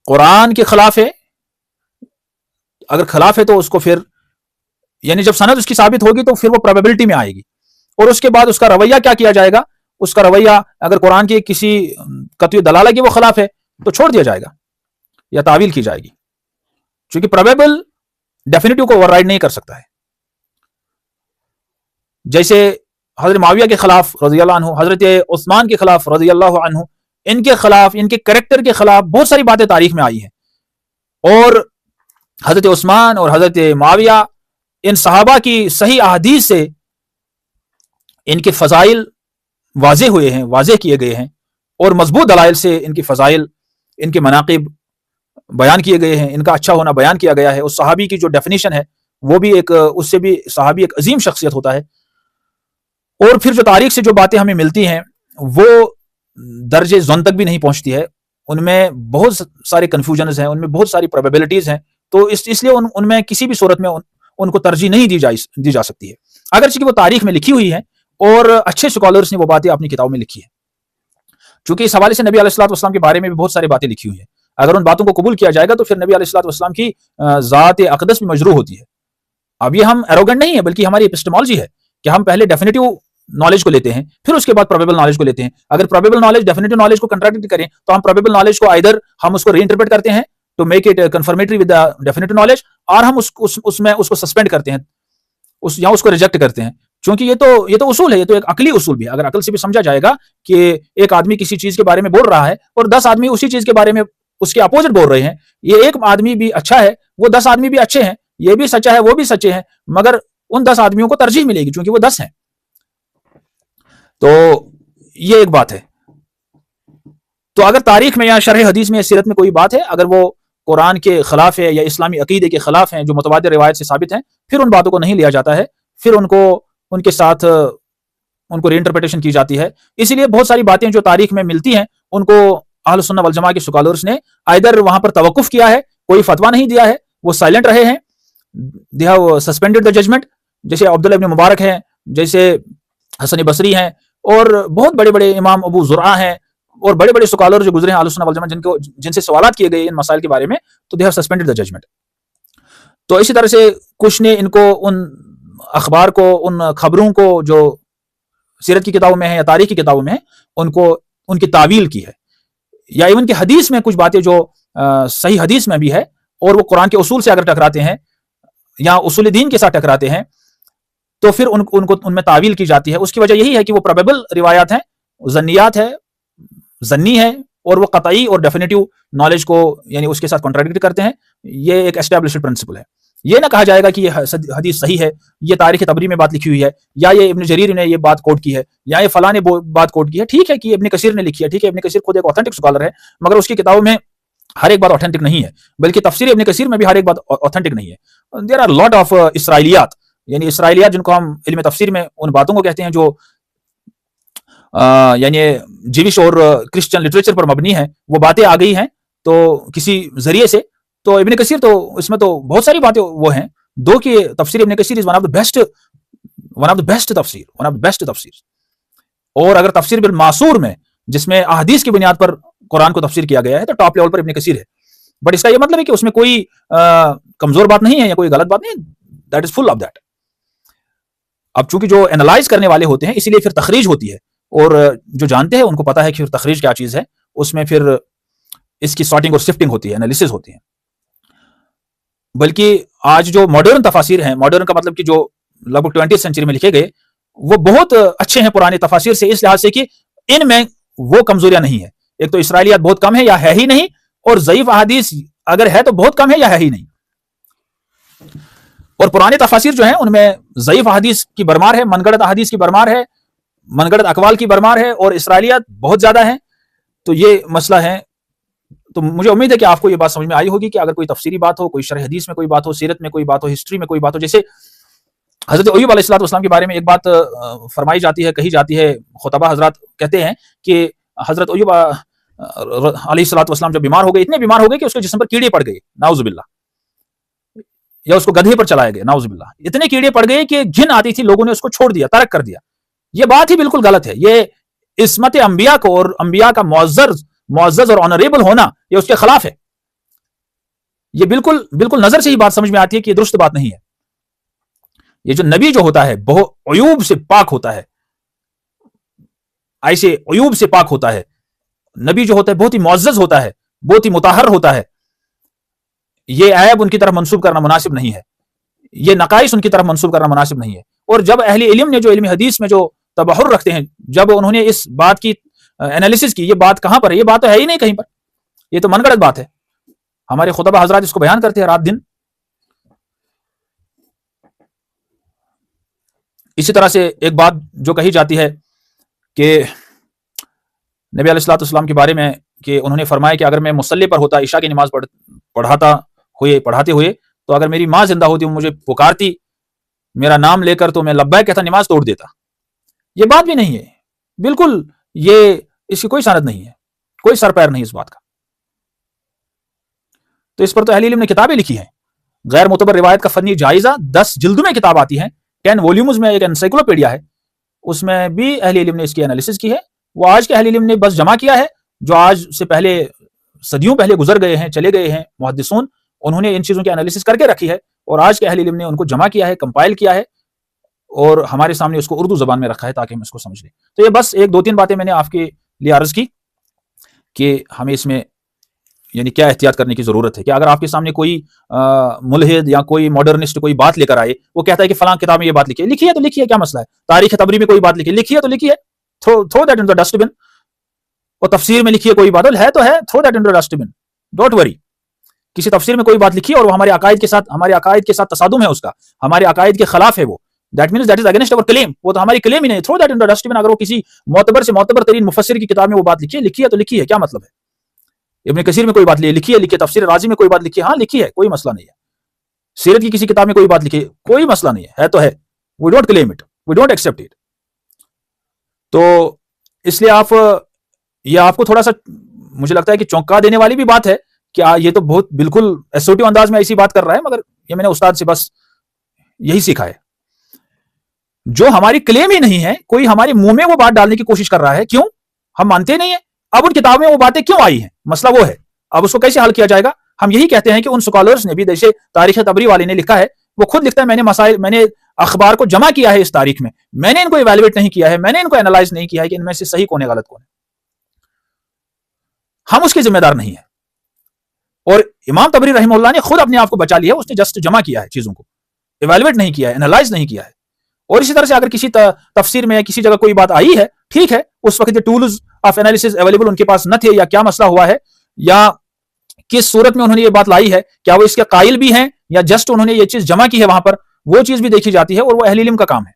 قرآن کے خلاف ہے. اگر خلاف ہے تو اس کو پھر یعنی جب سند اس کی ثابت ہوگی تو پھر وہ پروبیبلٹی میں آئے گی, اور اس کے بعد اس کا رویہ کیا کیا جائے گا. اس کا رویہ اگر قرآن کی کسی قطعی دلالہ کی وہ خلاف ہے تو چھوڑ دیا جائے گا یا تعویل کی جائے گی, چونکہ پروبیبل ڈیفینیٹو کو اوور رائڈ نہیں کر سکتا ہے. جیسے حضرت معاویہ کے خلاف رضی اللہ عنہ, حضرت عثمان کے خلاف رضی اللہ عنہ, ان کے خلاف, ان کے کریکٹر کے خلاف بہت ساری باتیں تاریخ میں آئی ہیں, اور حضرت عثمان اور حضرت معاویہ ان صحابہ کی صحیح احادیث سے ان کے فضائل واضح ہوئے ہیں, واضح کیے گئے ہیں, اور مضبوط دلائل سے ان کی فضائل, ان کے مناقب بیان کیے گئے ہیں, ان کا اچھا ہونا بیان کیا گیا ہے. اس صحابی کی جو ڈیفینیشن ہے وہ بھی ایک, اس سے بھی صحابی ایک عظیم شخصیت ہوتا ہے. اور پھر جو تاریخ سے جو باتیں ہمیں ملتی ہیں وہ درجے ظن تک بھی نہیں پہنچتی ہے, ان میں بہت سارے کنفیوژنز ہیں, ان میں بہت ساری پروبیبلٹیز ہیں, تو اس لیے ان میں کسی بھی صورت میں ان کو ترجیح نہیں دی جا سکتی ہے, اگرچہ کہ وہ تاریخ میں لکھی ہوئی ہے اور اچھے سکالرز نے وہ باتیں اپنی کتابوں میں لکھی ہیں. چونکہ اس حوالے سے نبی علیہ الصلوۃ والسلام کے بارے میں بھی بہت ساری باتیں لکھی ہوئی ہیں, اگر ان باتوں کو قبول کیا جائے گا تو پھر نبی علیہ الصلوۃ والسلام کی ذات اقدس بھی مجروح ہوتی ہے. اب یہ ہم ایروگنٹ نہیں ہے, بلکہ ہماری ایپسٹمالوجی ہے کہ ہم پہلے ڈیفینیٹو نالج کو لیتے ہیں, پھر اس کے بعد پروبیبل نالج کو لیتے ہیں. اگر پروبیبل نالج ڈیفینیٹو نالج کو کنٹراڈکٹ کریں تو ہم پروبیبل نالج کو ایدر ہم اس کو ری انٹرپریٹ کرتے ہیں to make it confirmatory with the definitive knowledge, اور ہم اس میں اس کو سسپینڈ کرتے ہیں, یا اس کو ریجیکٹ کرتے ہیں. چونکہ یہ تو اصول ہے, یہ تو ایک عقلی اصول بھی ہے. اگر عقل سے بھی سمجھا جائے گا کہ ایک آدمی کسی چیز کے بارے میں بول رہا ہے اور 10 آدمی اسی چیز کے بارے میں اس کے اپوزٹ بول رہے ہیں, یہ ایک آدمی بھی اچھا ہے, وہ 10 آدمی بھی اچھے ہیں, یہ بھی سچا ہے, وہ بھی سچے ہیں, مگر ان 10 آدمیوں کو ترجیح ملے گی چونکہ وہ 10 ہیں. تو یہ ایک بات ہے. تو اگر تاریخ میں یا شرح حدیث میں یا سیرت میں کوئی بات ہے, اگر وہ قرآن کے خلاف ہے یا اسلامی عقیدے کے خلاف ہیں جو متواتر روایت سے ثابت ہیں, پھر ان باتوں کو نہیں لیا جاتا ہے, پھر ان کے ساتھ ان کو ری انٹرپریٹیشن کی جاتی ہے. اسی لیے بہت ساری باتیں جو تاریخ میں ملتی ہیں ان کو اہل سنت والجماعہ کے سکالرز نے ایدر وہاں پر توقف کیا ہے, کوئی فتویٰ نہیں دیا ہے, وہ سائلنٹ رہے ہیں, they have suspended the judgment. جیسے عبداللہ ابن مبارک ہیں, جیسے حسن بصری ہیں, اور بہت بڑے بڑے امام ابو زرعہ ہیں, اور بڑے بڑے سکالر جو گزرے ہیں اہل سنت والجماعہ جن سے سوالات کیے گئے ان مسائل کے بارے میں, تو they have suspended the judgment. تو اسی طرح سے کچھ نے ان کو, ان اخبار کو, ان خبروں کو جو سیرت کی کتابوں میں ہیں یا تاریخ کی کتابوں میں ہیں, ان کی تعویل کی ہے, یا ایون کہ حدیث میں کچھ باتیں جو صحیح حدیث میں بھی ہے اور وہ قرآن کے اصول سے اگر ٹکراتے ہیں یا اصول دین کے ساتھ ٹکراتے ہیں تو پھر ان میں تعویل کی جاتی ہے. اس کی وجہ یہی ہے کہ وہ پروبیبل روایات ہیں, ظنیات ہے, ظنی ہے, اور وہ قطعی اور ڈیفینیٹو نالج کو یعنی اس کے ساتھ کنٹراڈکٹ کرتے ہیں. یہ ایک اسٹیبلشڈ پرنسپل ہے. یہ نہ کہا جائے گا کہ یہ حدیث صحیح ہے, یہ تاریخ تبری میں بات لکھی ہوئی ہے, یا یہ ابن جریر نے یہ بات کوٹ کی ہے, یا یہ فلاں نے بات کوٹ کی ہے. ٹھیک ہے کہ ابن کثیر نے لکھی ہے, ٹھیک ہے ابن کثیر خود ایک اوتھینٹک سکالر ہے, مگر اس کی کتابوں میں ہر ایک بات اوتھینٹک نہیں ہے, بلکہ تفسیر ابن کثیر میں بھی ہر ایک بات اوتھینٹک نہیں ہے. دیر آر لاٹ آف اسرائیلیات, یعنی اسرائیلیات جن کو ہم علم تفسیر میں ان باتوں کو کہتے ہیں جو یعنی جیوش اور کرسچن لٹریچر پر مبنی ہے, وہ باتیں آ گئی ہیں تو کسی ذریعے سے. تو ابن کثیر تو اس میں تو بہت ساری باتیں وہ ہیں, دو کہ تفسیر ابن کثیر is one of the best تفسیر. اور اگر تفسیر بالماسور میں جس میں احادیث کی بنیاد پر قرآن کو تفسیر کیا گیا ہے تو ٹاپ لیول پر ابن کثیر ہے. بٹ اس کا یہ مطلب ہے کہ اس میں کوئی کمزور بات نہیں ہے یا کوئی غلط بات نہیں ہے, that is full of that. اب چونکہ جو اینالائز کرنے والے ہوتے ہیں اسی لیے پھر تخریج ہوتی ہے, اور جو جانتے ہیں ان کو پتا ہے کہ پھر تخریج کیا چیز ہے, اس میں پھر اس کی سارٹنگ اور سفٹنگ ہوتی ہے, انالیسز ہوتی ہیں. بلکہ آج جو ماڈرن تفاسیر ہیں, ماڈرن کا مطلب کہ جو لگ بھگ 20 سینچری میں لکھے گئے, وہ بہت اچھے ہیں پرانے تفاسیر سے, اس لحاظ سے کہ ان میں وہ کمزوریاں نہیں ہیں. ایک تو اسرائیلیات بہت کم ہے یا ہے ہی نہیں, اور ضعیف احادیث اگر ہے تو بہت کم ہے یا ہے ہی نہیں. اور پرانے تفاسیر جو ہیں ان میں ضعیف احادیث کی برمار ہے, من گڑت احادیث کی برمار ہے, من گڑت اقوال کی برمار ہے, اور اسرائیلیات بہت زیادہ ہیں. تو یہ مسئلہ ہے. تو مجھے امید ہے کہ آپ کو یہ بات سمجھ میں آئی ہوگی کہ اگر کوئی تفسیری بات ہو, کوئی شرح حدیث میں کوئی بات ہو, سیرت میں کوئی بات ہو, ہسٹری میں کوئی بات ہو, جیسے حضرت ایوب علیہ السلام کے بارے میں ایک بات فرمائی جاتی ہے, کہی جاتی ہے, خطبہ حضرات کہتے ہیں کہ حضرت ایوب علیہ السلام جب بیمار ہو گئے, اتنے بیمار ہو گئے کہ اس کے جسم پر کیڑے پڑ گئے, نعوذ باللہ, یا اس کو گدھے پر چلائے گئے, نعوذ باللہ. اتنے کیڑے پڑ گئے کہ گھن آتی تھی, لوگوں نے اس کو چھوڑ دیا, ترک کر دیا. یہ بات ہی بالکل غلط ہے. یہ عصمت انبیاء کو اور انبیاء کا معزز اور آنریبل ہونا یہ اس کے خلاف ہے. یہ بالکل نظر سے ہی بات سمجھ میں آتی ہے کہ یہ درست بات نہیں ہے. یہ جو نبی جو ہوتا ہے بہت عیوب سے پاک ہوتا ہے, ایسے عیوب سے پاک ہوتا ہے. نبی جو ہوتا ہے بہت ہی معزز ہوتا ہے, بہت ہی مطہر ہوتا ہے. یہ عیب ان کی طرف منسوب کرنا مناسب نہیں ہے, یہ نقائص ان کی طرف منسوب کرنا مناسب نہیں ہے. اور جب اہل علم نے جو علم حدیث میں جو تبحر رکھتے ہیں, جب انہوں نے اس بات کی انالیسس کی, یہ بات کہاں پر ہے؟ یہ بات تو ہے ہی نہیں کہیں پر, یہ تو من گڑت بات ہے. ہمارے خطبہ حضرات اس کو بیان کرتے ہیں رات دن. اسی طرح سے ایک بات جو کہی جاتی ہے کہ نبی علیہ الصلوۃ والسلام کے بارے میں کہ انہوں نے فرمایا کہ اگر میں مصلی پر ہوتا, عشاء کی نماز پڑھاتے ہوئے تو اگر میری ماں زندہ ہوتی, وہ مجھے پکارتی میرا نام لے کر, تو میں لبیک کہتا, نماز توڑ دیتا. یہ بات بھی نہیں ہے بالکل, یہ اس کی کوئی سند نہیں ہے, کوئی سر پیر نہیں اس بات کا. تو اس پر تو اہل علم نے کتابیں لکھی ہیں. غیر معتبر روایت کا فنی جائزہ 10 جلدوں میں کتاب آتی ہے, 10 والیومز میں ایک انسائکلوپیڈیا ہے, اس میں بھی اہل علم نے اس کی انالیسس کی ہے. وہ آج کے اہل علم نے بس جمع کیا ہے, جو آج سے پہلے صدیوں پہلے گزر گئے ہیں, چلے گئے ہیں محدثون, انہوں نے ان چیزوں کی انالیسس کر کے رکھی ہے, اور آج کے اہل علم نے ان کو جمع کیا ہے, کمپائل کیا ہے, اور ہمارے سامنے اس کو اردو زبان میں رکھا ہے تاکہ ہم اس کو سمجھ لیں. تو یہ بس ایک 2-3 باتیں میں نے آپ کے لیے عرض کی کہ ہمیں اس میں یعنی کیا احتیاط کرنے کی ضرورت ہے. کہ اگر آپ کے سامنے کوئی ملحد یا کوئی ماڈرنسٹ کوئی بات لے کر آئے, وہ کہتا ہے کہ فلاں کتاب میں یہ بات لکھی ہے تو لکھی ہے, کیا مسئلہ ہے؟ تاریخ طبری میں کوئی بات لکھی ہے تو لکھی ہے, throw that in the dustbin. اور تفسیر میں لکھی ہے کوئی بات ہے تو ہے, throw that in the dustbin, don't worry. کسی تفسیر میں کوئی بات لکھی ہے اور وہ ہمارے عقائد کے ساتھ تصادم ہے, اس کا ہمارے عقائد کے خلاف ہے, وہ that means that is against our claim, وہ تو ہماری کلیم ہی نہیں. Throw that in the dustbin. اگر وہ کسی معتبر سے معتبر ترین مفسر کی کتاب میں وہ بات لکھی ہے تو لکھی ہے, کیا مطلب ہے؟ ابن کثیر میں کوئی بات لکھی ہے, تفسیر رازی میں کوئی بات لکھی ہے, ہاں لکھی ہے, کوئی مسئلہ نہیں ہے. سیرت کی کسی کتاب میں کوئی بات لکھی ہے, کوئی مسئلہ نہیں ہے تو ہے. We don't claim it, we don't accept it. تو اس لیے یہ آپ کو تھوڑا سا مجھے لگتا ہے کہ چونکا دینے والی بھی بات ہے کہ یہ تو بہت بالکل ایسوٹیو انداز میں ایسی بات کر رہا ہے, مگر یہ میں نے استاد سے بس یہی سیکھا ہے. جو ہماری کلیم ہی نہیں ہے, کوئی ہمارے منہ میں وہ بات ڈالنے کی کوشش کر رہا ہے, کیوں؟ ہم مانتے نہیں ہیں. اب ان کتابوں میں وہ باتیں کیوں آئی ہیں؟ مسئلہ وہ ہے. اب اس کو کیسے حل کیا جائے گا؟ ہم یہی کہتے ہیں کہ ان سکالرز نے بھی, جیسے تاریخ طبری والے نے لکھا ہے, وہ خود لکھتا ہے میں نے اخبار کو جمع کیا ہے اس تاریخ میں نے ان کو ایویلویٹ نہیں کیا ہے, میں نے ان کو اینالائز نہیں کیا ہے کہ ان میں سے صحیح کون ہے غلط کون ہے. ہم اس کے ذمہ دار نہیں ہیں. اور امام طبری رحمہ اللہ نے خود اپنے آپ کو بچا لیا, اس نے جسٹ جمع کیا ہے چیزوں کو, ایویلویٹ نہیں کیا ہے, اینالائز نہیں کیا ہے. اور اسی طرح سے اگر کسی تفسیر میں کسی جگہ کوئی بات آئی ہے, ٹھیک ہے, اس وقت یہ tools of analysis available in کے پاس نہ تھے, یا کیا مسئلہ ہوا ہے, یا کس صورت میں انہوں نے یہ بات لائی ہے, کیا وہ اس کے قائل بھی ہیں یا جسٹ انہوں نے یہ چیز جمع کی ہے وہاں پر, وہ چیز بھی دیکھی جاتی ہے. اور وہ اہل علم کا کام ہے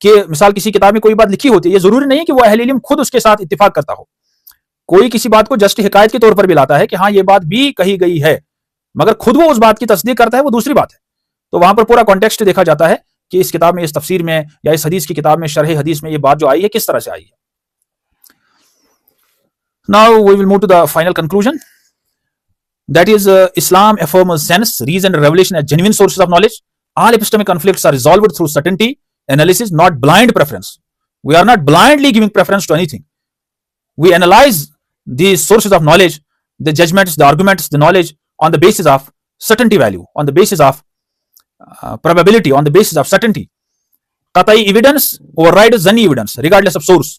کہ مثال کسی کتاب میں کوئی بات لکھی ہوتی ہے, یہ ضروری نہیں کہ وہ اہل علم خود اس کے ساتھ اتفاق کرتا ہو. کوئی کسی بات کو جسٹ حکایت کے طور پر بھی لاتا ہے کہ ہاں یہ بات بھی کہی گئی ہے, مگر خود وہ اس بات کی تصدیق کرتا ہے, وہ دوسری بات ہے. تو وہاں پر پورا کانٹیکسٹ دیکھا جاتا ہے کہ اس کتاب میں, اس تفسیر میں, یا اس حدیث کی کتاب میں, شرح حدیث میں یہ بات جو آئی ہے کس طرح سے آئی ہے. Now we will move to the final conclusion. That is, Islam affirms sense, reason, and revelation as genuine sources of knowledge. All epistemic conflicts are resolved through certainty, analysis, not blind preference. We are not blindly giving preference to anything. We analyze these sources of knowledge, the judgments, the arguments, the knowledge on the basis of certainty value, on the basis of probability, on the basis of certainty. قطعی evidence overrides zanni evidence regardless of source.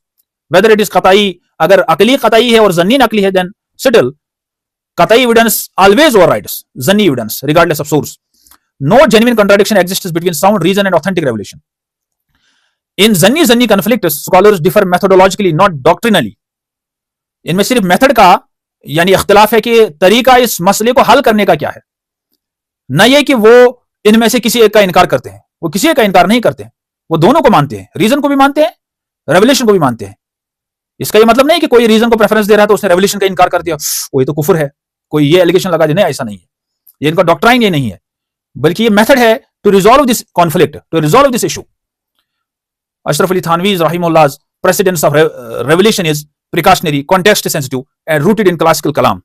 Whether it is قطعی, اگر عقلی قطعی ہے اور ظنی نقلی ہے, then still قطعی evidence always overrides zanni evidence regardless of source. No genuine contradiction exists between sound reason and authentic revelation. In zanni conflicts, scholars differ methodologically, not doctrinally. ان میں صرف میتھڈ کا یعنی اختلاف ہے کہ طریقہ اس مسئلے کو حل کرنے کا کیا ہے, نہ یہ کہ وہ ان میں سے کسی ایک کا انکار کرتے ہیں. وہ کسی ایک کا انکار نہیں کرتے ہیں, وہ دونوں کو مانتے ہیں, ریزن کو بھی مانتے ہیں, ریولیشن کو بھی مانتے ہیں. اس کا یہ مطلب نہیں کہ کوئی ریزن کو پریفرنس دے رہا تو اس نے ریولیشن کا انکار کر دیا, وہ یہ تو کفر ہے, کوئی یہ ایلیگیشن لگا دے. نہیں, ایسا نہیں ہے, یہ ان کا ڈاکٹرائن یہ نہیں ہے, بلکہ یہ میتھڈ ہے to resolve this conflict, to resolve this issue. Ashraf Ali Thanvi رحمہ اللہ precedence of revelation is precautionary, context sensitive, and rooted in classical kalam.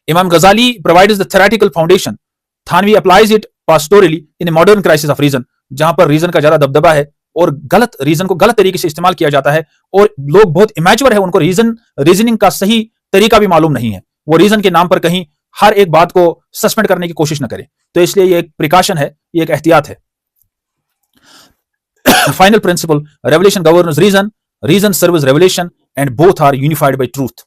Imam Ghazali provides the theoretical foundation. Thanvi applies it pastorally in a modern crisis of reason. جہاں پر reason کا زیادہ دبدبا ہے, اور غلط reason کو غلط طریقے سے استعمال کیا جاتا ہے، اور لوگ بہت امیچور ہے، ان کو ریزننگ کا صحیح طریقہ بھی معلوم نہیں ہے، وہ ریزن کے نام پر کہیں ہر ایک بات کو سسپینڈ کرنے کی کوشش نہ کرے. تو اس لیے یہ ایک پریکاشن ہے، یہ ایک احتیاط ہے. Final principle: revelation governs reason, reason serves revelation, and both are unified by truth.